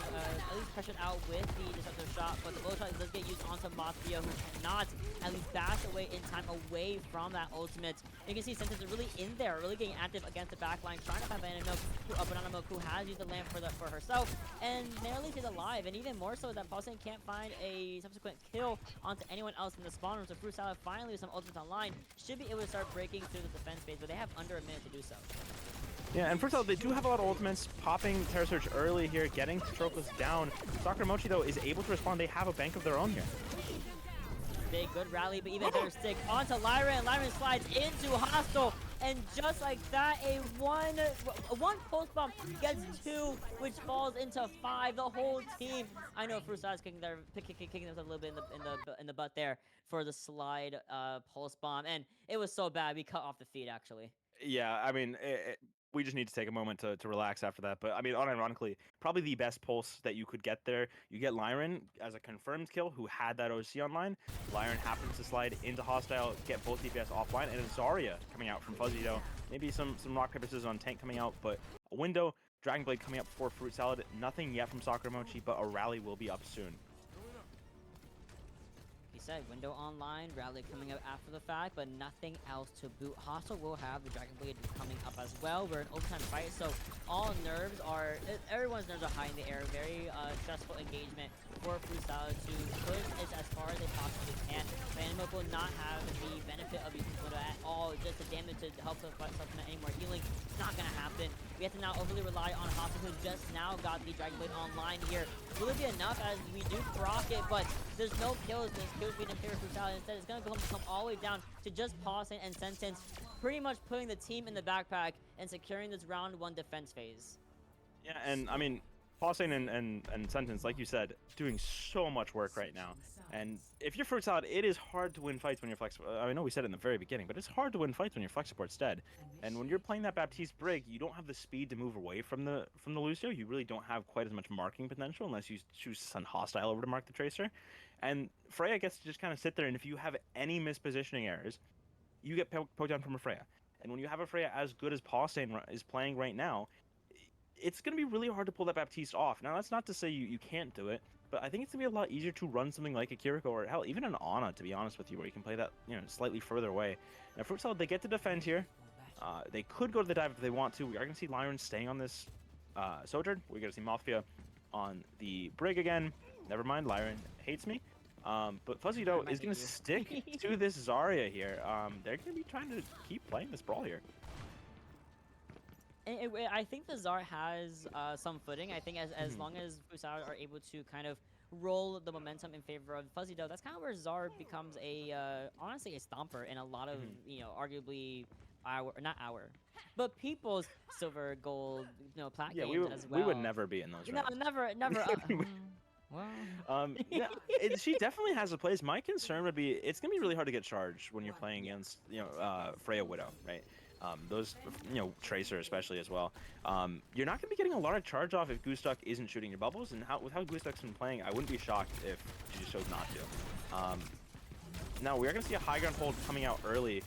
at least pressured out with the disruptive shot, but the blow shot does get used onto Mafia, who cannot at least bash away in time away from that ultimate. You can see Sentence is really in there, really getting active against the backline, trying to find Banana Milk, Banana Milk, who has used the lamp for herself, and narrowly stays alive. And even more so that Hossein can't find a subsequent kill onto anyone else in the spawn room. So Fruit Salad finally with some ultimates online should be able to start breaking through the defense phase, but they have under a minute to do so. Yeah, and first of all, they do have a lot of ultimates. Popping Terra Surge early here, getting Trokless down. Sakamochi, though, is able to respond. They have a bank of their own here. Big, good rally, but even better stick onto Lyran. Lyran slides into Hostile, and just like that, a one pulse bomb gets 2, which falls into 5. The whole team. I know Frusa's kicking themselves a little bit in the butt there for the slide pulse bomb, and it was so bad we cut off the feed actually. Yeah, I mean, we just need to take a moment to relax after that. But I mean, unironically, probably the best pulse that you could get there. You get Lyran as a confirmed kill who had that OC online. Lyran happens to slide into Hostile, get both DPS offline, and a Zarya coming out from Fuzzy Doe. Maybe some rock paper scissors on Tank coming out, but a window, Dragon Blade coming up before Fruit Salad. Nothing yet from Sakamochi, but a rally will be up soon. Said window online, rally coming up after the fact, but nothing else to boot. Hostile will have the Dragon Blade coming up as well. We're in overtime fight, so everyone's nerves are high in the air. Very stressful engagement for Fruit Salad to push it as far as they possibly can. Banana Milk will not have the benefit of using window at all, just the damage to help the fight supplement any more healing. It's not gonna happen. We have to now overly rely on Hostile, who just now got the Dragon Blade online here. Will it be enough as we do proc it, but there's no kills. There's kills being impaired for Salad. Instead, it's going to come all the way down to just Pausing and Sentence, pretty much putting the team in the backpack and securing this round 1 defense phase. Yeah, and I mean, Pausing and Sentence, like you said, doing so much work right now. And if you're Fruit Salad, it is hard to win fights when you're flex. I know we said it in the very beginning, but it's hard to win fights when your flex support's dead. And when you're playing that Baptiste Brig, you don't have the speed to move away from the Lucio. You really don't have quite as much marking potential unless you choose to send Hostile over to mark the Tracer. And Freya gets to just kind of sit there, and if you have any mispositioning errors, you get poked down from a Freya. And when you have a Freya as good as Pausing is playing right now, it's going to be really hard to pull that Baptiste off. Now, that's not to say you can't do it, but I think it's going to be a lot easier to run something like a Kiriko or, hell, even an Ana, to be honest with you, where you can play that, slightly further away. Now, Fruit Salad, they get to defend here. They could go to the dive if they want to. We are going to see Lyran staying on this Sojourn. We're going to see Mafia on the Brig again. Never mind, Lyran hates me. But Fuzzy Doe is going to stick to this Zarya here. They're going to be trying to keep playing this brawl here. I think the Zar has some footing. I think as long as Fruit Salad are able to kind of roll the momentum in favor of Fuzzy Doe, that's kind of where Zar becomes honestly a stomper in a lot of, arguably but people's silver, gold, plat games as well. We would never be in those rounds. No, never. Well, yeah, she definitely has a place. My concern would be it's gonna be really hard to get charged when you're playing against Freya Widow, right? Those Tracer especially as well. You're not gonna be getting a lot of charge off if Goosduck isn't shooting your bubbles, and with how Goosduck's been playing, I wouldn't be shocked if she just chose not to. Now we are gonna see a high ground hold coming out early,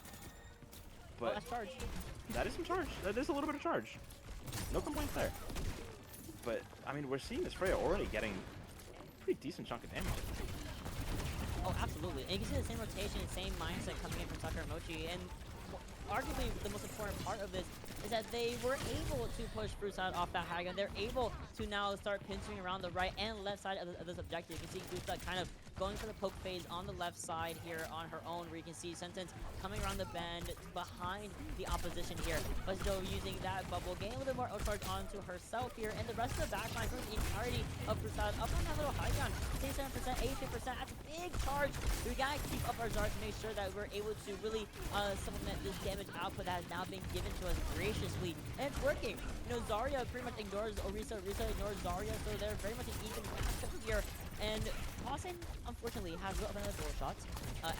but that's charge. That is some charge. That is a little bit of charge. No complaints there. But I mean, we're seeing this Freya already getting pretty decent chunk of damage. Oh, absolutely. And you can see the same rotation, same mindset coming in from Sakamochi. And arguably the most important part of this is that they were able to push Fruit Salad off that high ground. They're able to now start pinching around the right and left side of this objective. You can see Goosduck kind of going for the poke phase on the left side here on her own, where you can see Sentence coming around the bend behind the opposition here. But still using that bubble, getting a little bit more outcharge onto herself here, and the rest of the backline for the entirety of Fruit Salad up on that little high ground. 87%, 82%, that's a big charge. We gotta keep up our Zard to make sure that we're able to really supplement this damage output that has now been given to us graciously. And it's working. You know, Zarya pretty much ignores Orisa, Orisa ignores Zarya, so they're very much an even matchup here. And Pausing, unfortunately, has got another bullet shot,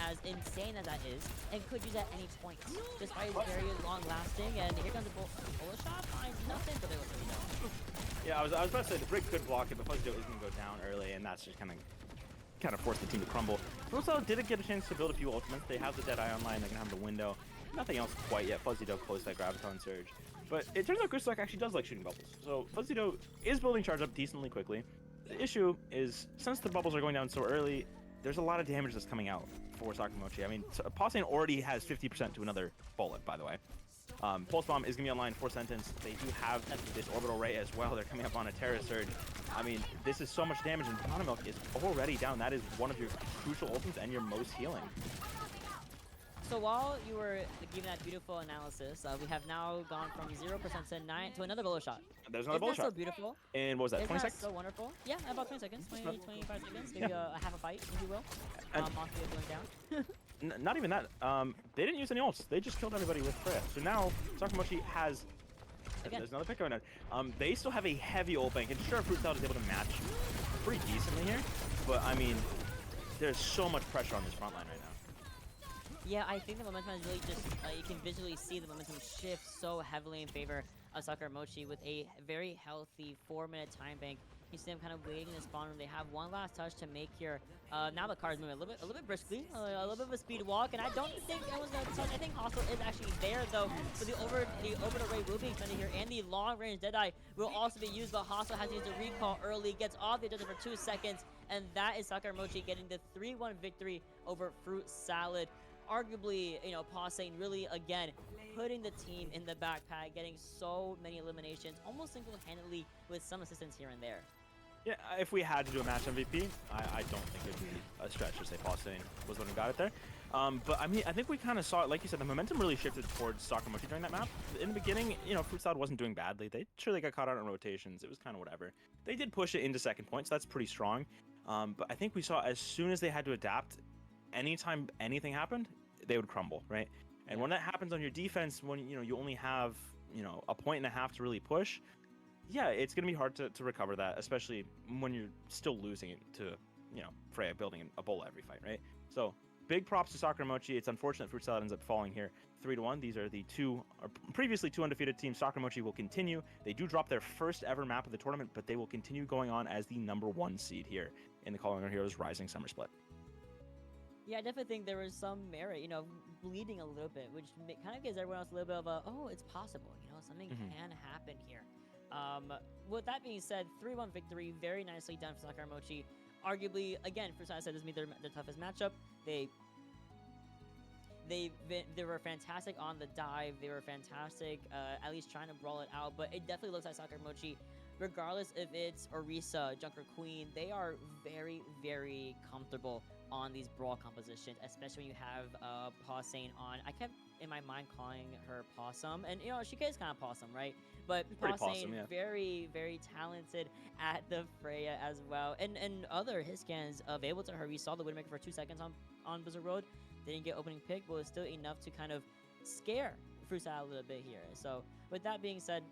as insane as that is, and could use at any point, despite it's very long-lasting. And here comes the bullet shot, finds nothing, but there was really no. Yeah, I was about to say the Brig could block it, but Fuzzy is going to go down early, and that's just kind of forced the team to crumble. Rosal did get a chance to build a few ultimates. They have the Deadeye online, they're going to have the window. Nothing else quite yet. Fuzzy Doe closed that Graviton Surge. But it turns out Grislock actually does like shooting bubbles. So Fuzzy Doe is building charge up decently quickly. The issue is, since the bubbles are going down so early, there's a lot of damage that's coming out for Sakamochi. I mean, Pausane already has 50% to another bullet, by the way. Pulse Bomb is going to be online for Sentence. They do have this Orbital Ray as well. They're coming up on a Terra Surge. I mean, this is so much damage, and Banana Milk is already down. That is one of your crucial ultimates and your most healing. So while you were giving that beautiful analysis, we have now gone from 0% to 9 to another bullet shot. There's another bullet shot. Isn't that so beautiful? And what was that, Isn't 20 that seconds? so wonderful? Yeah, about 20 seconds, 20, 25 seconds, maybe Yeah. a half a fight, if you will. And Mafia going down. not even that. They didn't use any ults. They just killed everybody with Freya. So now Sakamochi has... Again. There's another pick going on. They still have a heavy ult bank, and sure, Fruit Salad is able to match pretty decently here. But, I mean, there's so much pressure on this front line right now. Yeah, I think the momentum is really just, you can visually see the momentum shift so heavily in favor of Sakamochi with a very healthy 4-minute time bank. You see them kind of waiting in the spawn room. They have one last touch to make here. Now the car's moving a little bit briskly, a little bit of a speed walk, and I don't think anyone's gonna touch. I think Hostile is actually there though. So the orbital ray will be extended here, and the long range Deadeye will also be used. But Hostile has to use the recall early, gets off the objective for 2 seconds, and that is Sakamochi getting the 3-1 victory over Fruit Salad. Arguably, you know, Pausane really, again, putting the team in the backpack, getting so many eliminations, almost single-handedly with some assistance here and there. Yeah, if we had to do a match MVP, I don't think it'd be a stretch to say Pausane was the one who got it there. But I mean, I think we kind of saw it, like you said, the momentum really shifted towards Sakamochi during that map. In the beginning, you know, Fruit Salad wasn't doing badly. They got caught out on rotations. It was kind of whatever. They did push it into second point, so that's pretty strong. But I think we saw as soon as they had to adapt, anytime anything happened, they would crumble, right? And when that happens on your defense, when you only have a point and a half to really push, yeah, it's gonna be hard to recover that, especially when you're still losing it to Freya building a bowl every fight, right? So big props to Sakamochi. It's unfortunate Fruit Salad ends up falling here 3-1. These are the previously two undefeated teams. Sakamochi will continue. They do drop their first ever map of the tournament, but they will continue going on as the #1 seed here in the Calling Our Heroes Rising Summer Split. Yeah, I definitely think there was some merit, bleeding a little bit, which kind of gives everyone else a little bit of a, oh, it's possible, something can happen here. With that being said, 3-1 victory, very nicely done for Sakamochi. Arguably, again, for I said, this is their toughest matchup. They were fantastic on the dive. They were fantastic, at least trying to brawl it out. But it definitely looks like Sakamochi, regardless if it's Orisa, Junker Queen, they are very, very comfortable on these brawl compositions, especially when you have Pausane on. I kept in my mind calling her Possum, and she is kind of Possum, right? But Pausane, yeah. Very, very talented at the Freya as well, and other hit scans available to her. We saw the Widowmaker for 2 seconds on Blizzard Road. Didn't get opening pick, but was still enough to kind of scare Fruit Salad a little bit here. So with that being said,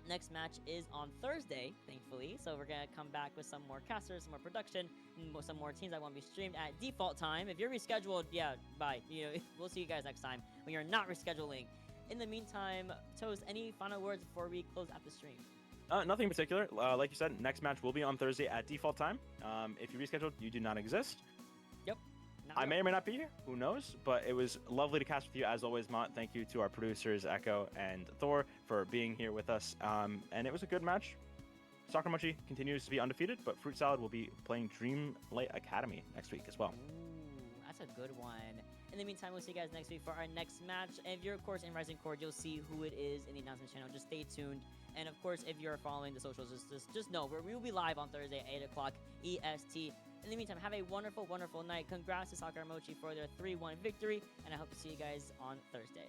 next match is on Thursday, thankfully. So we're going to come back with some more casters, some more production, and some more teams that want to be streamed at default time. If you're rescheduled, yeah, bye. We'll see you guys next time when you're not rescheduling. In the meantime, Toast, any final words before we close out the stream? Nothing in particular. Like you said, next match will be on Thursday at default time. If you rescheduled, you do not exist. Yep. I may or may not be here. Who knows? But it was lovely to cast with you as always, Mott. Thank you to our producers, Echo and Thor, for being here with us. And it was a good match. Sakamochi continues to be undefeated, but Fruit Salad will be playing Dreamlight Academy next week as well. Ooh, that's a good one. In the meantime, we'll see you guys next week for our next match. And if you're, of course, in Risingcord, you'll see who it is in the announcement channel. Just stay tuned. And, of course, if you're following the socials, just know we will be live on Thursday at 8 o'clock EST. In the meantime, have a wonderful, wonderful night. Congrats to Sakura Mochi for their 3-1 victory, and I hope to see you guys on Thursday.